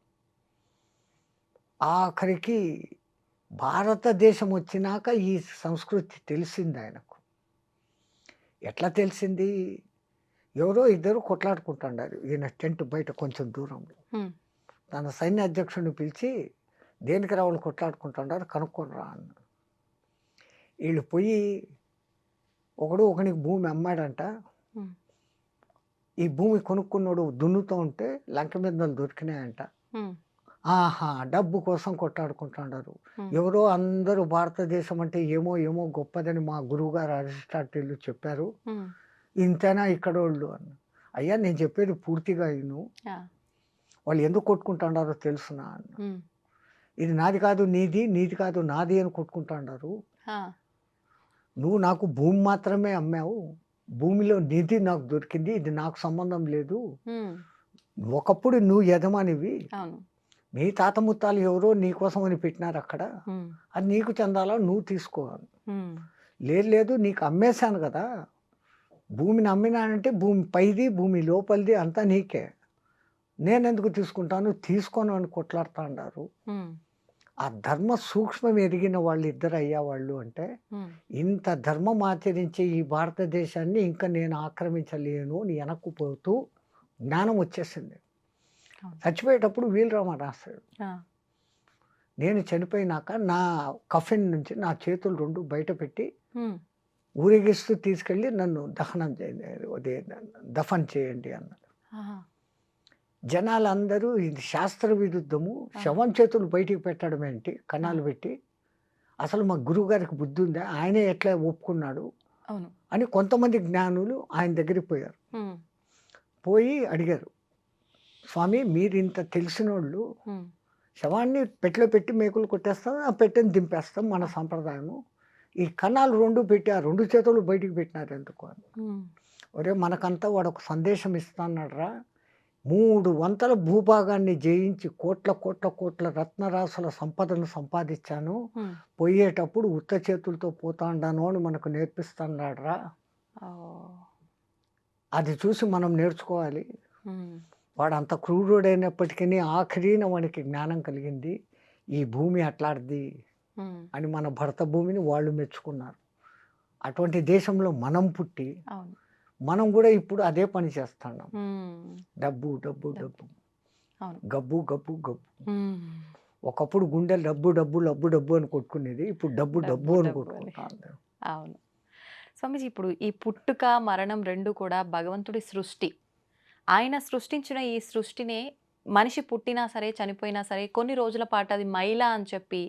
ఆఖరికి భారతదేశం వచ్చినాక ఈ సంస్కృతి తెలిసింది ఆయనకు. ఎట్లా తెలిసింది? ఎవరో ఇద్దరు కొట్లాడుకుంటున్నారు. ఈయన టెంట్ బయట కొంచెం దూరంలో. హ్మ్. తన సైన్య అధ్యక్షుడిని పిలిచి దేనికి రా వాళ్ళు కొట్లాడుకుంటున్నారు కనుక్కొని రా అన్నాడు. వీళ్ళు పోయి ఒకనికి భూమి అమ్మాడంట. హ్మ్. ఈ భూమి కొనుక్కున్నాడు దున్నుతూ ఉంటే లంక మీద దొరికినాయంట. హ్మ్. ఆహా! డబ్బు కోసం కొట్లాడుకుంటున్నారు. హ్మ్. ఎవరో అందరూ భారతదేశం అంటే ఏమో ఏమో గొప్పదని మా గురువుగారు అరిస్టాటిల్ చెప్పారు. హ్మ్. ఇంతేనా ఇక్కడోళ్ళు అన్న. అయ్యా నేను చెప్పేది పూర్తిగా విను. యాహ్! వాళ్ళు ఎందుకు కొట్టుకుంటున్నారో తెలుసునా అన్న. హ్మ్. ఇది నాది కాదు నీది, నీది కాదు నాది అని కొట్టుకుంటున్నారు. ఆ! నువ్వు నాకు భూమి మాత్రమే అమ్మావు. భూమిలో నిధి నాకు దొరికింది. ఇది నాకు సంబంధం లేదు. హ్మ్. ఒకప్పుడు నువ్వు యజమానివి. అవును. మీ తాత ముత్తాలు ఎవరో నీకోసమని పెట్టినారు అక్కడ. హ్మ్. అది నీకు చెందాలా నువ్వు తీసుకో అని. హ్మ్. లేదు నీకు అమ్మేశాను కదా! భూమిని అమ్మినానంటే భూమి పైది, భూమి లోపలిది అంతా నీకే. నేనెందుకు తీసుకుంటాను? తీసుకోను అని కొట్లాడుతాండారు. హ్మ్. ఆ ధర్మ సూక్ష్మం ఎరిగిన వాళ్ళిద్దరు అయ్యేవాళ్ళు అంటే, హ్మ్. ఇంత ధర్మం ఆచరించే ఈ భారతదేశాన్ని ఇంకా నేను ఆక్రమించలేను అని వెనక్కు పోతూ జ్ఞానం వచ్చేసింది. అవును. చచ్చిపోయేటప్పుడు వీలరామ రాస్తాడు. ఆ! నేను చనిపోయినాక నా కఫిన్ నుంచి నా చేతులు 2 బయట పెట్టి హ్మ్. ఊరేగిస్తూ తీసుకెళ్ళి నన్ను దఫన్ చేయండి అన్నాడు. ఆహా! జనాలందరూ ఇది శాస్త్ర విరుద్ధము. ఆ! శవం చేతులు బయటికి పెట్టడం ఏంటి? ఆ! కణాలు పెట్టి. అసలు మా గురువుగారికి బుద్ధి ఉందా? ఆయనే ఎట్లా ఒప్పుకున్నాడు? అవును. అని కొంతమంది జ్ఞానులు ఆయన దగ్గరికి పోయారు. హ్మ్. పోయి అడిగారు. స్వామి మీరింత తెలిసినోళ్ళు హ్మ్. శవాన్ని పెట్టెలో పెట్టి మేకులు కొట్టేస్తాం. ఆ పెట్టెని దింపేస్తాం మన ఆ! సంప్రదాయము. ఈ కణాలు 2 పెట్టి ఆ 2 చేతులు బయటికి పెట్టినారు ఎందుకు అని. హ్మ్. ఒరేయ్ మనకంతా వాడొక సందేశం ఇస్తాన్నాడురా. 3 వంతుల భూభాగాన్ని జయించి కోట్ల రత్నరాసుల సంపదను సంపాదించాను. హ్మ్. పోయేటప్పుడు ఉత్త చేతులతో పోతాండాను అని మనకు నేర్పిస్తున్నాడురా. ఓహ్! అది చూసి మనం నేర్చుకోవాలి. హ్మ్. వాడంత క్రూరుడైనప్పటికీ ఆఖరిన వానికి జ్ఞానం కలిగింది. ఈ భూమి అట్లాడిది హ్మ్. అని మన భరత భూమిని వాళ్ళు మెచ్చుకున్నారు. అటువంటి దేశంలో మనం పుట్టి, అవును. మనం కూడా ఇప్పుడు అదే పని చేస్తున్నాం. హ్మ్. డబ్బు, డబ్బు, డబ్బు. డబ్బు. అవును. గబ్బు, గబ్బు, గబ్బు. హ్మ్. ఒకప్పుడు గుండెలు డబ్బు, డబ్బు, లబ్బు, డబ్బు అని కొట్టుకునేది. ఇప్పుడు డబ్బు, డబ్బు డబ్బు, అని డబ్బు అని. కొట్టుకుంటాంది. అవును. స్వామీజీ ఇప్పుడు ఈ పుట్టుక, మరణం 2 కూడా భగవంతుడి సృష్టి. ఆయన సృష్టించిన ఈ సృష్టినే మనిషి పుట్టినా సరే, చనిపోయినా సరే కొన్ని రోజుల పాటు అది మైల అని చెప్పి,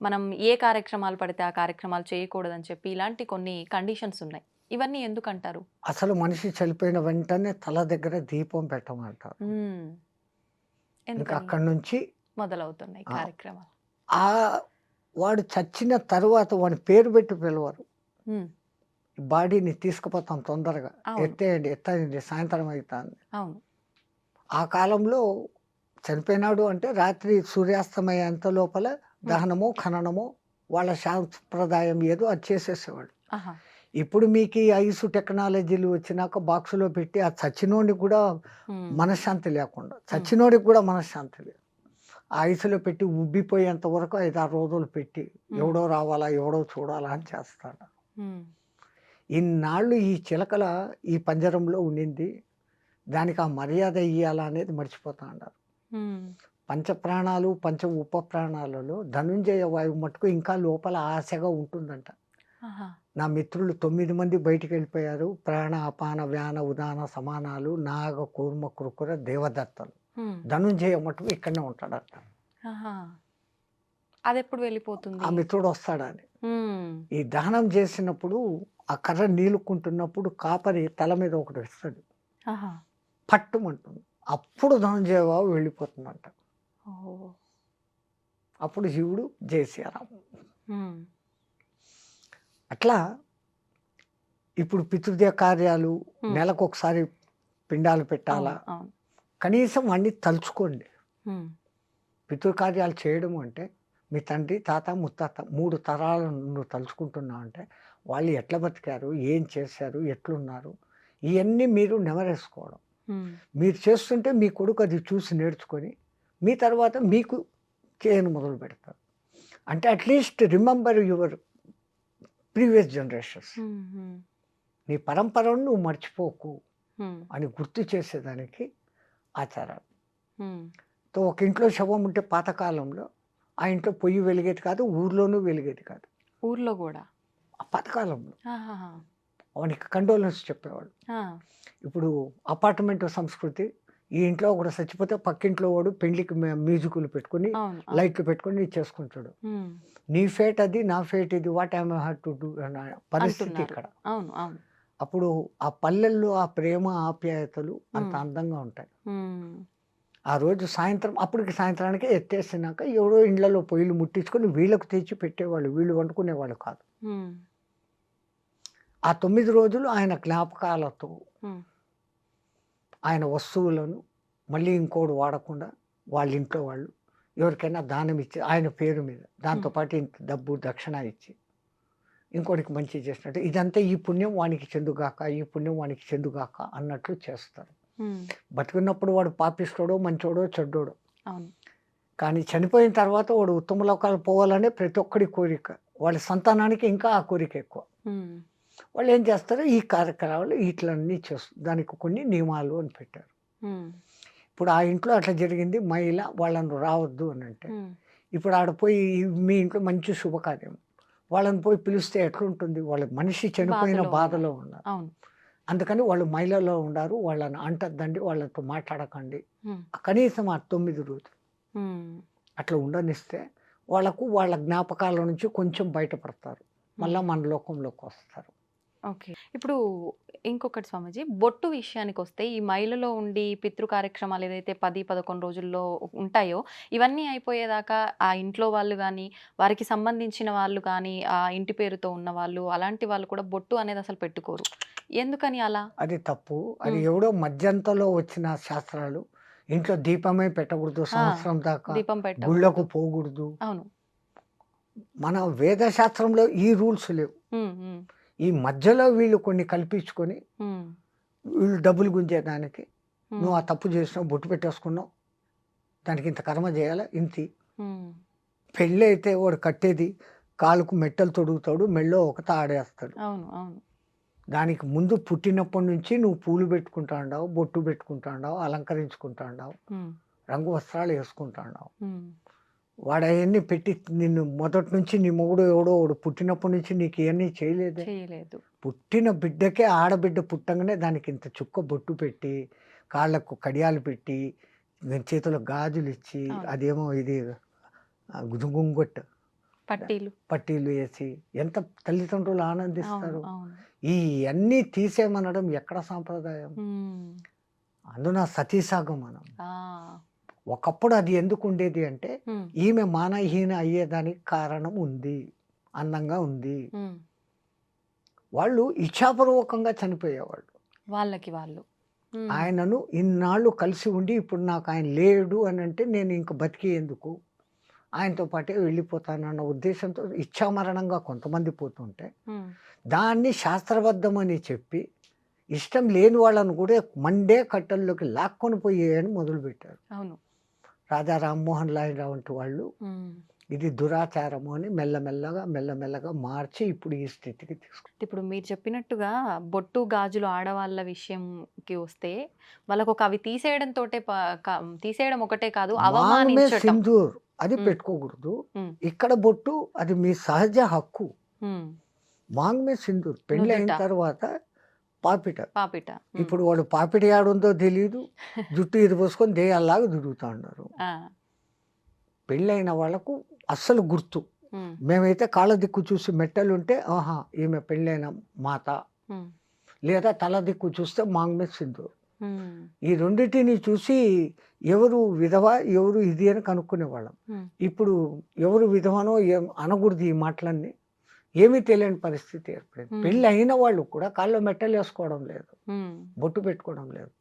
మనం ఏ కార్యక్రమాలు పడితే ఆ కార్యక్రమాలు చేయకూడదని చెప్పి ఇలాంటి కొన్ని కండిషన్స్ ఉన్నాయి. ఇవన్నీ ఎందుకంటారు? అసలు మనిషి చనిపోయిన వెంటనే తల దగ్గర దీపం పెట్టమంటారు. హ్మ్. ఇంకా ఎందుకని? అక్కడి నుంచి మొదలవుతున్నాయి ఆ కార్యక్రమాలు. ఆ వాడు చచ్చిన తరువాత వాడి పేరు పెట్టి పిలవరు. హ్మ్. బాడీని తీసుకుపోతాం తొందరగా. అవును. ఎత్తేయండి, ఎత్తేయండి సాయంత్రం అయితాంది. అవును. ఆ కాలంలో చనిపోయినాడు అంటే రాత్రి సూర్యాస్తమయ్యేంత లోపల దహనమో, ఖననమో వాళ్ళ సాంప్రదాయం ఏదో అది చేసేసేవాళ్ళు. ఆహా! ఇప్పుడు మీకు ఈ ఐసు టెక్నాలజీలు వచ్చినాక బాక్స్‌లో పెట్టి ఆ చచ్చినోడిని కూడా హ్మ్. మనశ్శాంతి లేకుండా, చచ్చినోడికి కూడా మనశ్శాంతి లేదు. ఆ ఐస్‌లో పెట్టి ఉబ్బిపోయేంత వరకు 5, 6 రోజులు పెట్టి ఎవడో రావాలా, ఎవడో చూడాలా అని చేస్తాడు. హ్మ్. ఇన్నాళ్ళు ఈ చిలకల ఈ పంజరంలో ఉండింది. దానికి ఆ మర్యాద ఇయ్యాలా అనేది మర్చిపోతా ఉన్నారు. హ్మ్. పంచప్రాణాలు, పంచ ఉప ప్రాణాలలో ధనుంజయ వాయువు మట్టుకు ఇంకా లోపల ఆశగా ఉంటుందంట. ఆహా! నా మిత్రులు 9 మంది బయటికెళ్ళిపోయారు. ప్రాణ, అపాన, వ్యాన, ఉదాన సమానాలు, నాగ, కూర్మ, కృకుర, దేవదత్తలు. హ్మ్. ధనుంజయ మట్టుకు ఇక్కడనే ఉంటాడంట. ఆహా! అదెప్పుడు ఆ వెళ్ళిపోతుంది? మిత్రుడు వస్తాడని. హ్మ్. ఈ దహనం చేసినప్పుడు ఆ కర్ర నీలుక్కుంటున్నప్పుడు కాపరి తల మీద ఒకటి వేస్తాడు. ఆహా! పట్టుమంటుంది. అప్పుడు ధనుంజయ బాబు వెళ్ళిపోతుందంట. ఓహ్! అప్పుడు శివుడు జై శ్రీరామ్. హ్మ్. అట్లా ఇప్పుడు పితృదేవ కార్యాలు హ్మ్. నెలకొకసారి పిండాలు పెట్టాలా? అవును. అవును. కనీసం వాడిని తలుచుకోండి. హ్మ్. పితృకార్యాలు చేయడం అంటే మీ తండ్రి, తాత, ముత్తాత 3 తరాలను నువ్వు తలుచుకుంటున్నావు అంటే వాళ్ళు ఎట్లా బతికారు? ఏం చేశారు? ఎట్లున్నారు? ఇయన్నీ మీరు నెమరేసుకోవడం. హ్మ్. మీరు చేస్తుంటే మీ కొడుకు అది చూసి నేర్చుకొని మీ తర్వాత మీకు చేయను మొదలుపెడతారు. అంటే at least remember your previous generations. హ్మ్. హ్మ్. నీ పరంపరను నువ్వు మర్చిపోకు హ్మ్. అని గుర్తు చేసేదానికి ఆచారాలు. హ్మ్. ఒక ఇంట్లో శవం ఉంటే పాతకాలంలో ఆ ఇంట్లో పొయ్యి వెలిగేది కాదు. ఊర్లోనూ వెలిగేది కాదు. ఊర్లో గూడా. ఆ పాతకాలంలో ఆహాహా! వానికి కండోలెన్స్ చెప్పేవాళ్ళు. ఆ! ఇప్పుడు అపార్ట్మెంట్ సంస్కృతి. ఈ ఇంట్లో ఒకడు చచ్చిపోతే పక్కింట్లో వాడు పెళ్ళికి మ్యూజికులు పెట్టుకొని, అవును. అవును. లైట్లు పెట్టుకొని చేసుకుంటాడు. హ్మ్. నీ ఫేట్ అది, నా ఫేట్ ఇది. What I have to do అన్న పరిస్థితి అంటున్నారు. ఇక్కడ. అవును. అవును. అప్పుడు ఆ పల్లెల్లో ఆ ప్రేమ, ఆప్యాయతలు అంత హ్మ్. అందంగా ఉంటాయి. హ్మ్. ఆ రోజు సాయంత్రం అప్పటికి సాయంత్రానికి ఎత్తేసినాక ఎవరో ఇళ్ళలో పొయ్యిలు ముట్టించుకొని వీళ్ళకు తెచ్చి పెట్టేవాళ్ళు. వీళ్ళు వండుకునేవాళ్ళు కాదు. హ్మ్. ఆ 9 రోజులు ఆయన జ్ఞాపకాలతో, హ్మ్. ఆయన వస్తువులను మళ్ళీ ఇంకోడు వాడకుండా వాళ్ళ ఇంట్లో వాళ్ళు ఎవరికైనా దానం ఇచ్చి ఆయన పేరు మీద దాంతో హ్మ్. పాటు ఇంత డబ్బు దక్షిణ ఇచ్చి ఇంకోటికి మంచి చేసినట్టు ఇదంతా ఈ పుణ్యం వానికి చెందుగాక, ఈ పుణ్యం వానికి చెందుగాక అన్నట్లు చేస్తారు. హ్మ్. బతికున్నప్పుడు వాడు పాపిస్తోడో, మంచోడో, చెడ్డోడో. అవును. కానీ చనిపోయిన తర్వాత వాడు ఉత్తమ లోకాలు పోవాలనే ప్రతి ఒక్కడి కోరిక. వాళ్ళ సంతానానికి ఇంకా ఆ కోరిక ఎక్కువ. హ్మ్. వాళ్ళు ఏం చేస్తారు ఈ కార్యక్రమాలు ఇట్లన్నీ చేస్తారు. దానికి కొన్ని నియమాలు అని పెట్టారు. హ్మ్. ఇప్పుడు ఆ ఇంట్లో అట్లా జరిగింది. మహిళ వాళ్ళని రావద్దు అని అంటే, హ్మ్. ఇప్పుడు ఆడ పోయి మీ ఇంట్లో మంచి శుభకార్యం. వాళ్ళని పోయి పిలిస్తే ఎట్లుంటుంది? వాళ్ళ మనిషి చనిపోయిన బాధలో ఉన్నారు. బాధలో ఉన్నారు. అవును. అందుకని వాళ్ళు మహిళలో ఉండారు. వాళ్ళని అంటద్దండి. వాళ్ళతో మాట్లాడకండి. హ్మ్. కనీసం ఆ 9 రోజులు హ్మ్. అట్లా ఉండనిస్తే వాళ్ళకు వాళ్ళ జ్ఞాపకాల నుంచి కొంచెం బయటపడతారు. మళ్ళా హ్మ్. మన లోకంలోకి వస్తారు. ఓకే. ఇప్పుడు ఇంకొకటి స్వామీజీ, బొట్టు విషయానికొస్తే ఈ మైలలో ఉండి పితృ కార్యక్రమాలు ఏదైతే 10, 11 రోజుల్లో ఉంటాయో, ఇవన్నీ అయిపోయేదాకా ఆ ఇంట్లో వాళ్ళు గానీ, వారికి సంబంధించిన వాళ్ళు కానీ, ఆ ఇంటి పేరుతో ఉన్నవాళ్ళు, అలాంటి వాళ్ళు కూడా బొట్టు అనేది అసలు పెట్టుకోరు. ఎందుకని అలా? అది తప్పు. అది హ్మ్. ఎవడో మధ్యంతలో వచ్చిన శాస్త్రాలు. ఇంట్లో దీపమే పెట్టకూడదు. ఆ! సంవత్సరం దాకా దీపం గుళ్ళకు పెట్టకూడదు. పోకూడదు. అవును. మన వేద శాస్త్రంలో ఈ రూల్స్ లేవు. హ్మ్. హ్మ్. ఈ మధ్యలో వీళ్ళు కొన్ని కల్పించుకొని హ్మ్. వీళ్ళు డబ్బులు గుంజేదానికి నువ్వు హ్మ్. ఆ తప్పు చేసినావు, బొట్టు పెట్టేసుకున్నావు. దానికి ఇంత కర్మ చేయాలా? ఇంతి. హ్మ్. పెళ్ళి అయితే వాడు కట్టేది కాలుకు మెట్టలు తొడుగుతాడు. మెడలో ఒక తాడేస్తాడు. అవును. అవును. దానికి ముందు పుట్టినప్పటి నుంచి నువ్వు పూలు పెట్టుకుంటా ఉండావు, బొట్టు పెట్టుకుంటా ఉండావు, అలంకరించుకుంటా ఉండావు, హ్మ్. రంగు వస్త్రాలు వేసుకుంటా ఉండావు. హ్మ్. వాడు అవన్నీ పెట్టి నిన్ను మొదటి నుంచి నీ మొగుడు ఎవడో వాడు పుట్టినప్పటి నుంచి నీకు ఇవన్నీ చేయలేదే. చేయలేదు. పుట్టిన బిడ్డకే ఆడబిడ్డ పుట్టంగానే దానికి ఇంత చుక్క బొట్టు పెట్టి, కాళ్ళకు కడియాలు పెట్టి, చేతిలో గాజులు ఇచ్చి, అవును. అదేమో ఇది గుంగొట్టు పట్టీలు వేసి ఎంత తల్లిదండ్రులు అవును ఆనందిస్తారు. అవును ఈ అన్నీ తీసేయమనడం ఎక్కడ సాంప్రదాయం? అందున సతీసాగమనం. ఆ, ఒకప్పుడు అది ఎందుకు ఉండేది అంటే ఈమె మానహీన అయ్యేదానికి కారణం ఉంది, అందంగా ఉంది. వాళ్ళు ఇచ్ఛాపూర్వకంగా చనిపోయేవాళ్ళు. వాళ్ళకి వాళ్ళు ఆయనను ఇన్నాళ్ళు కలిసి ఉండి ఇప్పుడు నాకు ఆయన లేడు అని అంటే నేను ఇంక బతికి ఎందుకు, ఆయనతో పాటే వెళ్ళిపోతానన్న ఉద్దేశంతో ఇచ్ఛామరణంగా కొంతమంది పోతుంటే దాన్ని శాస్త్రబద్ధమని చెప్పి ఇష్టం లేని వాళ్ళను కూడా మండే కట్టల్లోకి లాక్కొని పోయేయని మొదలుపెట్టారు. అవును రాజా రామ్మోహన్ రావు వంటి వాళ్ళు ఇది దురాచారము అని మెల్లమెల్లగా మార్చి ఇప్పుడు ఈ స్థితికి తీసుకుంటారు. ఇప్పుడు మీరు చెప్పినట్టుగా బొట్టు గాజులు ఆడవాళ్ళ విషయంకి వస్తే వాళ్ళకు అవి తీసేయడం ఒకటే కాదు, మాంగమే అవమానించటం. సింధూర్ అది ఉమ్, పెట్టుకోకూడదు. ఉమ్, ఇక్కడ బొట్టు అది మీ సహజ హక్కు. ఉమ్, మాంగమే సింధూర్ పెళ్ళి అయిన నుదుట తర్వాత పాపిట. పాపిట. ఇప్పుడు వాడు పాపిట యాడుందో తెలియదు, జుట్టు ఇది పోసుకొని దేయాల్లాగా తిరుగుతూ ఉన్నారు. పెళ్ళైన వాళ్ళకు అస్సలు గుర్తు. మేమైతే కాళ్ళ దిక్కు చూసి మెట్టలు ఉంటే ఆహా ఈమె పెళ్ళైన మాత, లేదా తల దిక్కు చూస్తే మాంగమే సింధూర్. ఈ రెండింటిని చూసి ఎవరు విధవ ఎవరు ఇది అని కనుక్కునేవాళ్ళం. ఇప్పుడు ఎవరు విధవనో అనకూడదు, ఈ మాటలన్నీ ఏమీ తెలియని పరిస్థితి ఏర్పడింది. పెళ్ళి అయిన వాళ్ళు కూడా కాళ్ళలో మెట్టలు వేసుకోవడం లేదు, బొట్టు పెట్టుకోవడం లేదు.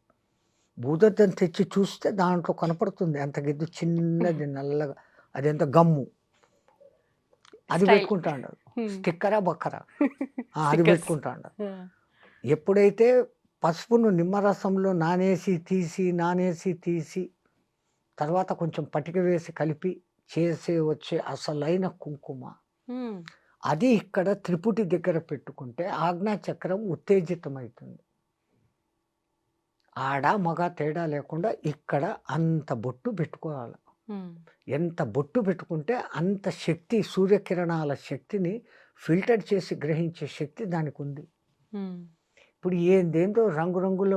భూదద్దం తెచ్చి చూస్తే దాంట్లో కనపడుతుంది అంత గిద్దు చిన్నది నల్లగా, అదెంత గమ్ము, అది పెట్టుకుంటా ఉండదు. స్టిక్కరా బక్కరా అది పెట్టుకుంటా ఉండదు. ఎప్పుడైతే పసుపును నిమ్మరసంలో నానేసి తీసి తర్వాత కొంచెం పటిక వేసి కలిపి వచ్చే అసలైన కుంకుమ, అది ఇక్కడ త్రిపుటి దగ్గర పెట్టుకుంటే ఆజ్ఞా చక్రం ఉత్తేజితమవుతుంది. ఆడ మగ తేడా లేకుండా ఇక్కడ అంత బొట్టు పెట్టుకోవాలి. ఎంత బొట్టు పెట్టుకుంటే అంత శక్తి, సూర్యకిరణాల శక్తిని ఫిల్టర్ చేసి గ్రహించే శక్తి దానికి ఉంది. ఇప్పుడు ఏందేందో రంగురంగుల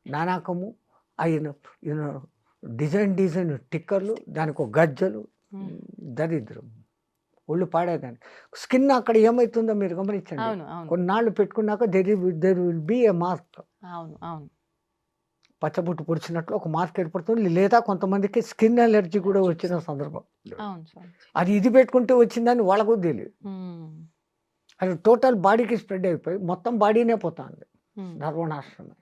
నానాకము అయిన డిజైన్ టిక్కర్లు, దానికి ఒక గజ్జలు, దరిద్రం, ఒళ్ళు పాడేదాన్ని. స్కిన్ అక్కడ ఏమవుతుందో మీరు గమనించండి. కొన్నాళ్ళు పెట్టుకున్నాక there will be a mark. పచ్చబొట్టు పొడిచినట్లు ఒక మార్క్ ఏర్పడుతుంది. లేదా కొంతమందికి స్కిన్ అలర్జీ కూడా వచ్చిన సందర్భం. అది ఇది పెట్టుకుంటే వచ్చిందని వాళ్ళకు తెలియదు. అది టోటల్ బాడీకి స్ప్రెడ్ అయిపోయి మొత్తం బాడీనే పోతుంది, సర్వనాశనమే.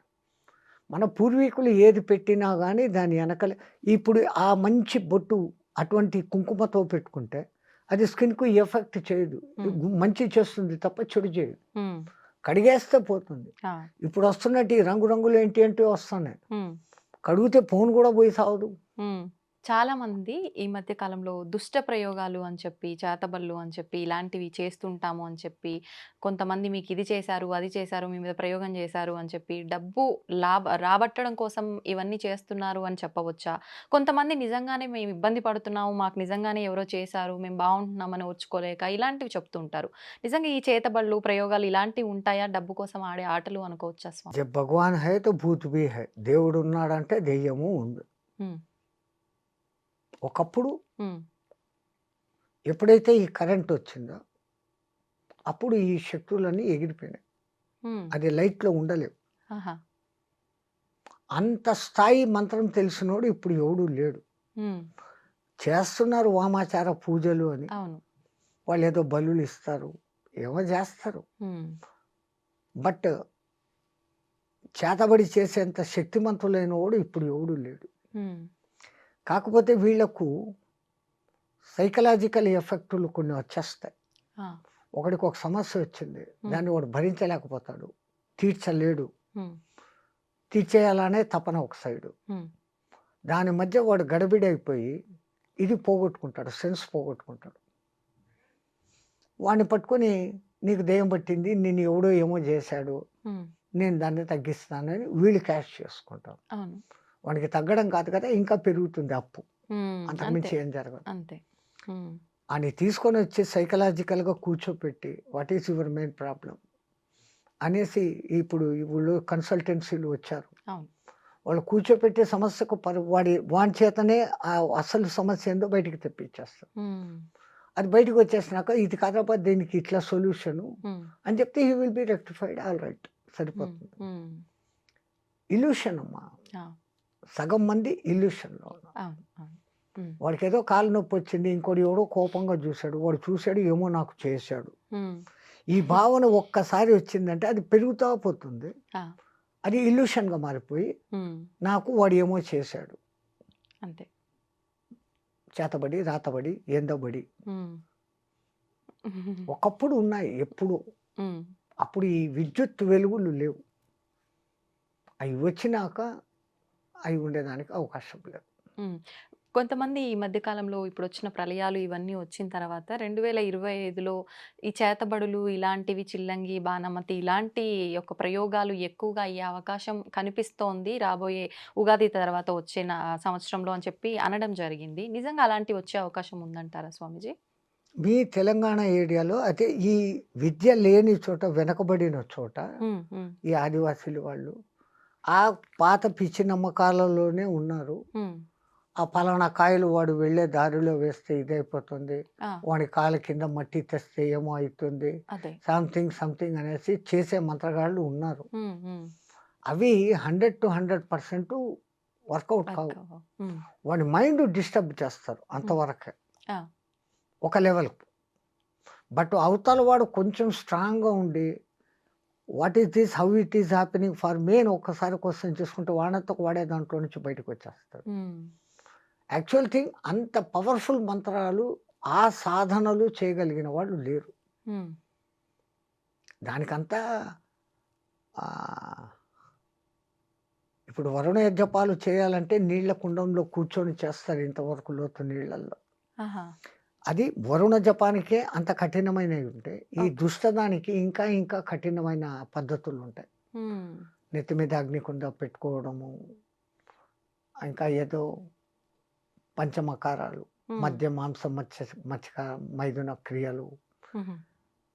మన పూర్వీకులు ఏది పెట్టినా కానీ దాని వెనకలే. ఇప్పుడు ఆ మంచి బొట్టు అటువంటి కుంకుమతో పెట్టుకుంటే అది స్కిన్కు ఎఫెక్ట్ చేయదు, మంచి చేస్తుంది తప్ప చెడు చేయదు. కడిగేస్తే పోతుంది. ఇప్పుడు వస్తున్నట్టు ఈ రంగురంగులు ఏంటి వస్తున్నాయి, కడిగితే ఫోన్ కూడా పోయి సావదు. చాలా మంది ఈ మధ్య కాలంలో దుష్ట ప్రయోగాలు అని చెప్పి, చేతబళ్ళు అని చెప్పి, ఇలాంటివి చేస్తుంటాము అని చెప్పి, కొంతమంది మీకు ఇది చేశారు, అది చేశారు, మీ మీద ప్రయోగం చేశారు అని చెప్పి డబ్బు రాబట్టడం కోసం ఇవన్నీ చేస్తున్నారు అని చెప్పవచ్చా? కొంతమంది నిజంగానే మేము ఇబ్బంది పడుతున్నాము, మాకు నిజంగానే ఎవరో చేశారు, మేము బాగుంటున్నామని ఓర్చుకోలేక ఇలాంటివి చెప్తుంటారు. నిజంగా ఈ చేతబళ్ళు ప్రయోగాలు ఇలాంటివి ఉంటాయా? డబ్బు కోసం ఆడే ఆటలు అనుకోవచ్చా స్వామి? జబ్ భగవాన్ హై తో భూత్ భీ హై. దేవుడు ఉన్నాడంటే దెయ్యము ఉంది. ఒకప్పుడు ఎప్పుడైతే ఈ కరెంట్ వచ్చిందో అప్పుడు ఈ శక్తులన్నీ ఎగిరిపోయినాయి. అది లైట్లో ఉండలేవు. అంత స్థాయి మంత్రం తెలిసినోడు ఇప్పుడు ఎవడు లేడు. చేస్తున్నారు వామాచార పూజలు అని, వాళ్ళు ఏదో బలులు ఇస్తారు, ఏమో చేస్తారు. బట్ చేతబడి చేసేంత శక్తిమంతులైన వాడు ఇప్పుడు ఎవడు లేడు. కాకపోతే వీళ్లకు సైకలాజికల్ ఎఫెక్టులు కొన్ని వచ్చేస్తాయి. ఒకడికి ఒక సమస్య వచ్చింది, దాన్ని వాడు భరించలేకపోతాడు, తీర్చలేడు, తీర్చేయాలనే తపన ఒక సైడు. దాని మధ్య వాడు గడబిడి అయిపోయి ఇది పోగొట్టుకుంటాడు, సెన్స్ పోగొట్టుకుంటాడు. వాడిని పట్టుకొని నీకు దెయ్యం పట్టింది, నేను ఎవడో ఏమో చేశాడు, నేను దాన్ని తగ్గిస్తానని వీళ్ళు క్యాష్ చేసుకుంటారు. వాడికి తగ్గడం కాదు కదా, ఇంకా పెరుగుతుంది అప్పు, అంతకుమించి ఏం జరగదు. అని తీసుకొని వచ్చి సైకలాజికల్గా కూర్చోపెట్టి what is your main problem అనేసి ఇప్పుడు వీళ్ళు కన్సల్టెన్సీలు వచ్చారు. వాళ్ళు కూర్చోపెట్టే సమస్యకు వాడి చేతనే అసలు సమస్య ఏందో బయటికి తెప్పించేస్తారు. అది బయటకు వచ్చేసినాక ఇది కాదబ్బా దీనికి ఇట్లా సొల్యూషను ఉమ్, అని చెప్తే he will be rectified, all right, um, సరిపోతుంది. ఉమ్. ఇల్యూషన్ అమ్మా, ఆ, సగం మంది ఇల్యూషన్లో ఉన్నారు. అవును అవును. ఉమ్, వాడికి ఏదో కాలు నొప్పి వచ్చింది, ఇంకోటి ఎవడో కోపంగా చూశాడు, వాడు చూశాడు ఏమో నాకు చేశాడు, ఉమ్, ఈ భావన ఒక్కసారి వచ్చిందంటే అది పెరుగుతూ పోతుంది, ఆ, అది ఇల్యూషన్గా మారిపోయి ఉమ్, నాకు వాడు ఏమో చేశాడు, అంతే. చేతబడి రాతబడి ఏందబడి ఉమ్, ఒకప్పుడు ఉన్నాయి ఎప్పుడు, ఉమ్, అప్పుడు ఈ విద్యుత్ వెలుగులు లేవు, అవి వచ్చినాక అవి ఉండేదానికి అవకాశం లేదు. ఉమ్. కొంతమంది ఈ మధ్య కాలంలో ఇప్పుడు వచ్చిన ప్రళయాలు ఇవన్నీ వచ్చిన తర్వాత 2025లో ఈ చేతబడులు ఇలాంటివి, చిల్లంగి బాణమతి ఇలాంటి యొక్క ప్రయోగాలు ఎక్కువగా అయ్యే అవకాశం కనిపిస్తోంది రాబోయే ఉగాది తర్వాత వచ్చే సంవత్సరంలో అని చెప్పి అనడం జరిగింది. నిజంగా అలాంటివి వచ్చే అవకాశం ఉందంటారా స్వామీజీ? మీ తెలంగాణ ఏరియాలో అయితే ఈ విద్య లేని చోట, వెనకబడిన చోట ఉమ్, ఉమ్, ఈ ఆదివాసీలు వాళ్ళు ఆ పాత పిచ్చి నమ్మకాలలోనే ఉన్నారు. ఉమ్, ఆ పలానా కాయలు వాడు వెళ్ళే దారిలో వేస్తే ఇదైపోతుంది, ఆ, వాడి కాళ్ళ కింద మట్టి తెస్తే ఏమో అవుతుంది, అదే. సంథింగ్ సంథింగ్ అనేసి చేసే మంత్రగాళ్ళు ఉన్నారు. ఉమ్, ఉమ్, అవి 100 to 100% వర్కౌట్ కావు. వర్క్ అవ్వవు. ఉమ్, వాడి మైండ్ డిస్టర్బ్ చేస్తారు అంతవరకే, ఆ, ఒక లెవెల్. బట్ అవతల వాడు కొంచెం స్ట్రాంగ్గా ఉండి what is this, how it is happening for me అని ఒక్కసారి క్వశ్చన్ చేసుకుంటే వాడంతా వాడే దాంట్లో నుంచి బయటకు వచ్చేస్తాడు. ఉమ్, యాక్చువల్ థింగ్ అంత పవర్ఫుల్ మంత్రాలు ఆ సాధనలు చేయగలిగిన వాళ్ళు లేరు. ఉమ్, దానికంతా ఆ, ఇప్పుడు వరుణ యజ్ఞపాలు చేయాలంటే నీళ్ల కుండంలో కూర్చొని చేస్తారు, ఇంతవరకు లోతు నీళ్ళల్లో. ఆహా, అది వరుణ జపానికే అంత కఠినమైనవి ఉంటాయి, ఈ ఓకే. దుష్టదానికి ఇంకా ఇంకా కఠినమైన పద్ధతులు ఉంటాయి. ఉమ్, నెత్తి మీద అగ్నికుండ పెట్టుకోవడము, ఇంకా ఏదో పంచమకారాలు, ఉమ్, మద్య మాంస మత్స్య మైథున క్రియలు, ఉమ్,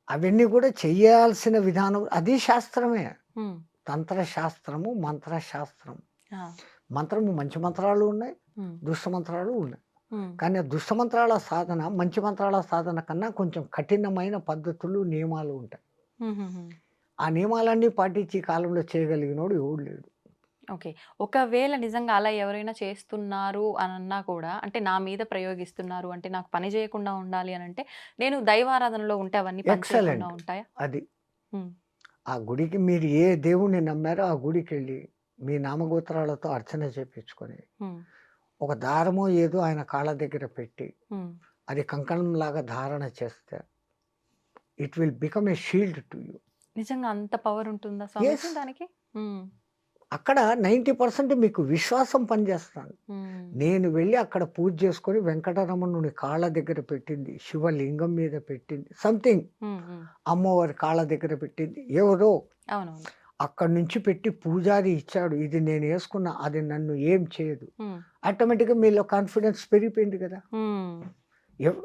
అవన్నీ కూడా చెయ్యాల్సిన విధానం, అది శాస్త్రమే. ఉమ్, తంత్రశాస్త్రము, మంత్రశాస్త్రం. ఆ, మంత్రము మంచి మంత్రాలు ఉన్నాయి, ఉమ్, దుష్ట మంత్రాలు ఉన్నాయి. ఉమ్, కానీ ఆ దుష్ట మంత్రాల సాధన మంచి మంత్రాల సాధన కన్నా కొంచెం కఠినమైన పద్ధతులు, నియమాలు ఉంటాయి. ఉమ్, ఉమ్. ఆ నియమాలన్నీ పాటించి ఈ కాలంలో చేయగలిగినోడు ఎవడు లేడు. ఓకే. ఒకవేళ నిజంగా అలా ఎవరైనా చేస్తున్నారు అనన్నా కూడా, అంటే నా మీద ప్రయోగిస్తున్నారు అంటే నాకు పని చేయకుండా ఉండాలి అనంటే, నేను దైవారాధనలో ఉంటే అవన్నీ పని చేయకుండా ఎక్సలెంట్. ఉంటాయా? అది హ్మ్. ఆ గుడికి మీరు ఏ దేవుణ్ణి నమ్మారో ఆ గుడికి వెళ్ళి మీ నామగోత్రాలతో అర్చన చేపించుకొని హ్మ్. ఒక దారమో ఏదో ఆయన కాళ్ళ దగ్గర పెట్టి హ్మ్. అది కంకణం లాగా ధారణ చేస్తే it will become a shield to you. నిజంగా అంత పవర్ ఉంటుందా ఎస్, స్వామీజీ దానికి? హ్మ్. అక్కడ 90% మీకు విశ్వాసం పనిచేస్తాను. హ్మ్. నేను వెళ్ళి అక్కడ పూజ చేసుకొని వెంకటరమణుని కాళ్ళ దగ్గర పెట్టింది, శివలింగం మీద పెట్టింది, సంథింగ్ హ్మ్. హ్మ్. అమ్మవారి కాళ్ళ దగ్గర పెట్టింది ఎవరో అవునవును. అక్కడి నుంచి పెట్టి పూజారి ఇచ్చాడు, ఇది నేను వేసుకున్నా, అది నన్ను ఏం చేయదు. హ్మ్. ఆటోమేటిక్గా మీలో కాన్ఫిడెన్స్ పెరిగిపోయింది కదా. హ్మ్.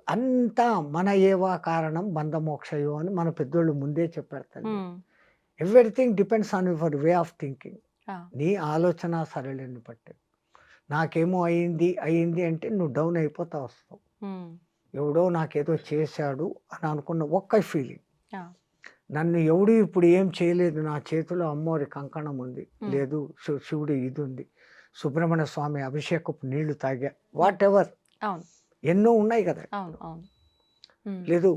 అంతా మన ఏవా కారణం బంధమోక్షయో అని మన పెద్దోళ్ళు ముందే చెప్పారు తల్లి. హ్మ్. Everything depends on your way of thinking. ఆ! నీ ఆలోచన సరళిని బట్టి. నాకేమో అయింది అంటే నువ్వు డౌన్ అయిపోతా వస్తావు. హ్మ్. ఎవడో నాకేదో చేశాడు అని అనుకున్న ఒక్క ఫీలింగ్, ఆ! నన్ను ఎవడు ఇప్పుడు ఏం చేయలేదు, నా చేతిలో అమ్మవారి కంకణం ఉంది, హ్మ్. లేదు శివుడు ఇది ఉంది, సుబ్రహ్మణ్య స్వామి అభిషేకపు నీళ్లు తాగా, వాట్ ఎవర్ అవును. ఎన్నో ఉన్నాయి కదా. అవును. అవును. హ్మ్. లేదు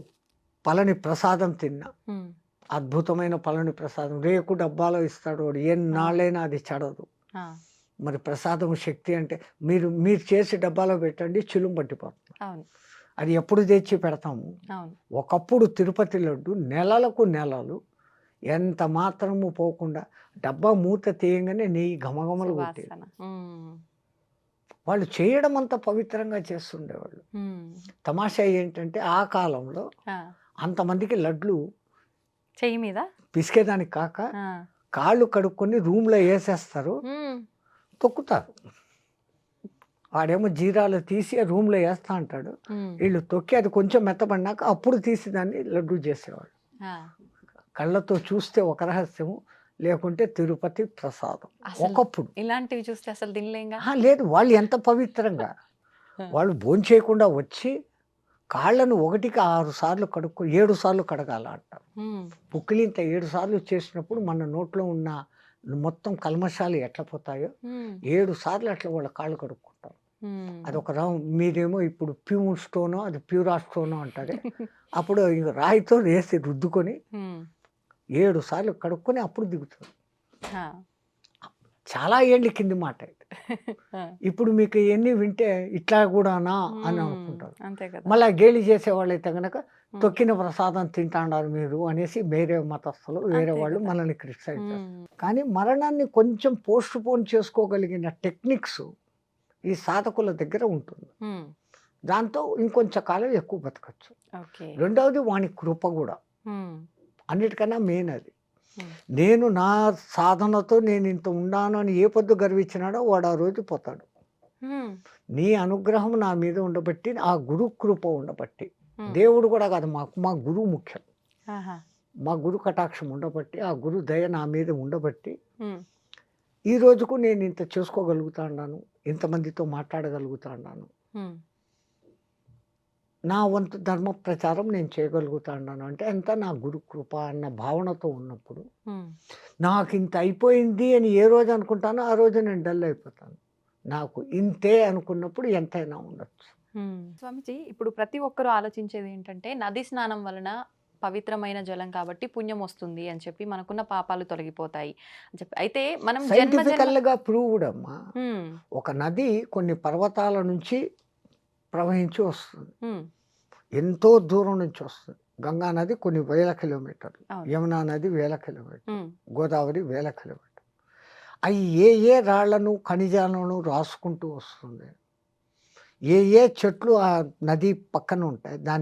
పళని ప్రసాదం తిన్నా, హ్మ్. అద్భుతమైన పళని ప్రసాదం, రేకు డబ్బాలో ఇస్తాడు వాడు, ఆ! ఎన్నాళ్ళైనా అది చెడదు. ఆ! మరి ప్రసాదం శక్తి అంటే మీరు చేసి డబ్బాలో పెట్టండి, చిలుం పట్టిపోతుంది. అవును. అది ఎప్పుడు తెచ్చి పెడతాము. అవును. ఒకప్పుడు తిరుపతి లడ్డు నెలలకు నెలలు ఎంత మాత్రము పోకుండా డబ్బా మూత తీయంగానే నెయ్యి ఘమఘమలు కొట్టేది. సువాసన. హ్మ్. వాళ్ళు చేయడం అంత పవిత్రంగా చేస్తుండేవాళ్ళు. హ్మ్. తమాషా ఏంటంటే ఆ కాలంలో ఆ! అంతమందికి లడ్లు చెయ్యి మీద? పిసికేదానికి కాక ఆ! కాళ్ళు కడుక్కొని రూమ్లో వేసేస్తారు, హ్మ్. తొక్కుతారు. వాడేమో జీరాలు తీసి రూమ్లో వేస్తా అంటాడు, హ్మ్. వీళ్ళు తొక్కి అది కొంచెం మెత్తబడినాక అప్పుడు తీసి దాన్ని లడ్డు చేసేవాళ్ళు. ఆ! కళ్ళతో చూస్తే ఒక రహస్యము, లేకుంటే తిరుపతి ప్రసాదం. అసలు ఒకప్పుడు ఇలాంటివి చూస్తే అసలు తినలేంగా. లేదు, వాళ్ళు ఎంత పవిత్రంగా ఆ! వాళ్ళు భోంచేయకుండా వచ్చి కాళ్ళను 1కి 6 సార్లు 7 సార్లు కడగాల అంటారు. పుక్కిలింత 7 సార్లు చేసినప్పుడు మన నోట్లో ఉన్న మొత్తం కల్మషాలు ఎట్లా పోతాయో 7 సార్లు అట్లా వాళ్ళ కాళ్ళు కడుక్కుంటారు. అదొక మీరేమో ఇప్పుడు ప్యూర్ స్టోనో అది ప్యూరా స్టోనో అంటారే, అప్పుడు ఇక రాయితో వేసి రుద్దుకొని 7 సార్లు కడుక్కొని అప్పుడు దిగుతారు. చాలా ఏళ్ళ కింది మాట ఇది. ఇప్పుడు మీకు ఎన్ని వింటే ఇట్లా కూడానా అని అనుకుంటారు. అంతే కదా. మళ్ళీ గేలి చేసేవాళ్ళు అయితే కనుక తొక్కిన ప్రసాదం తింటాడారు మీరు అనేసి వేరే మతస్థులు వేరే అంతే వాళ్ళు కదా. మనల్ని క్రిటిసైజ్ చేస్తారు. కానీ మరణాన్ని కొంచెం పోస్ట్ పోన్ చేసుకోగలిగిన టెక్నిక్స్ ఈ సాధకుల దగ్గర ఉంటుంది. దాంతో ఇంకొంచెం కాలం ఎక్కువ బతకచ్చు. ఓకే. రెండవది వాని కృప కూడా అన్నిటికన్నా మెయిన్ అది. నేను నా సాధనతో నేను ఇంత ఉన్నాను అని ఏ పొద్దు గర్వించినాడో వాడు ఆ రోజు పోతాడు. నీ అనుగ్రహం నా మీద ఉండబట్టి, ఆ గురు కృప ఉండబట్టి, దేవుడు కూడా కాదు మాకు, మా గురువు ముఖ్యం. మా గురు కటాక్షం ఉండబట్టి, ఆ గురు దయ నా మీద ఉండబట్టి ఈ రోజుకు నేను ఇంత చేసుకోగలుగుతా ఉన్నాను, ఇంతమందితో మాట్లాడగలుగుతా ఉన్నాను, నా వంతు ధర్మ ప్రచారం నేను చేయగలుగుతా ఉన్నాను అంటే అంతా నా గురు కృప అన్న భావనతో ఉన్నప్పుడు, నాకు ఇంత అయిపోయింది అని ఏ రోజు అనుకుంటానో ఆ రోజు నేను డల్ అయిపోతాను. నాకు ఇంతే అనుకున్నప్పుడు ఎంతైనా ఉండొచ్చు. స్వామిజీ, ఇప్పుడు ప్రతి ఒక్కరూ ఆలోచించేది ఏంటంటే నది స్నానం వలన పవిత్రమైన జలం కాబట్టి పుణ్యం వస్తుంది అని చెప్పి మనకున్న పాపాలు తొలగిపోతాయి అని చెప్పి. అయితే మనం సైంటిఫికల్గా ప్రూవ్డ్ అమ్మా. ఒక నది కొన్ని పర్వతాల నుంచి ప్రవహించి వస్తుంది, ఎంతో దూరం నుంచి వస్తుంది. గంగా నది కొన్ని వేల కిలోమీటర్లు, యమునా నది వేల కిలోమీటర్లు, గోదావరి వేల కిలోమీటర్లు. అవి ఏ రాళ్లను ఖనిజాలను రాసుకుంటూ వస్తుంది, ఏ చెట్లు ఆ నది పక్కన ఉంటాయి దాని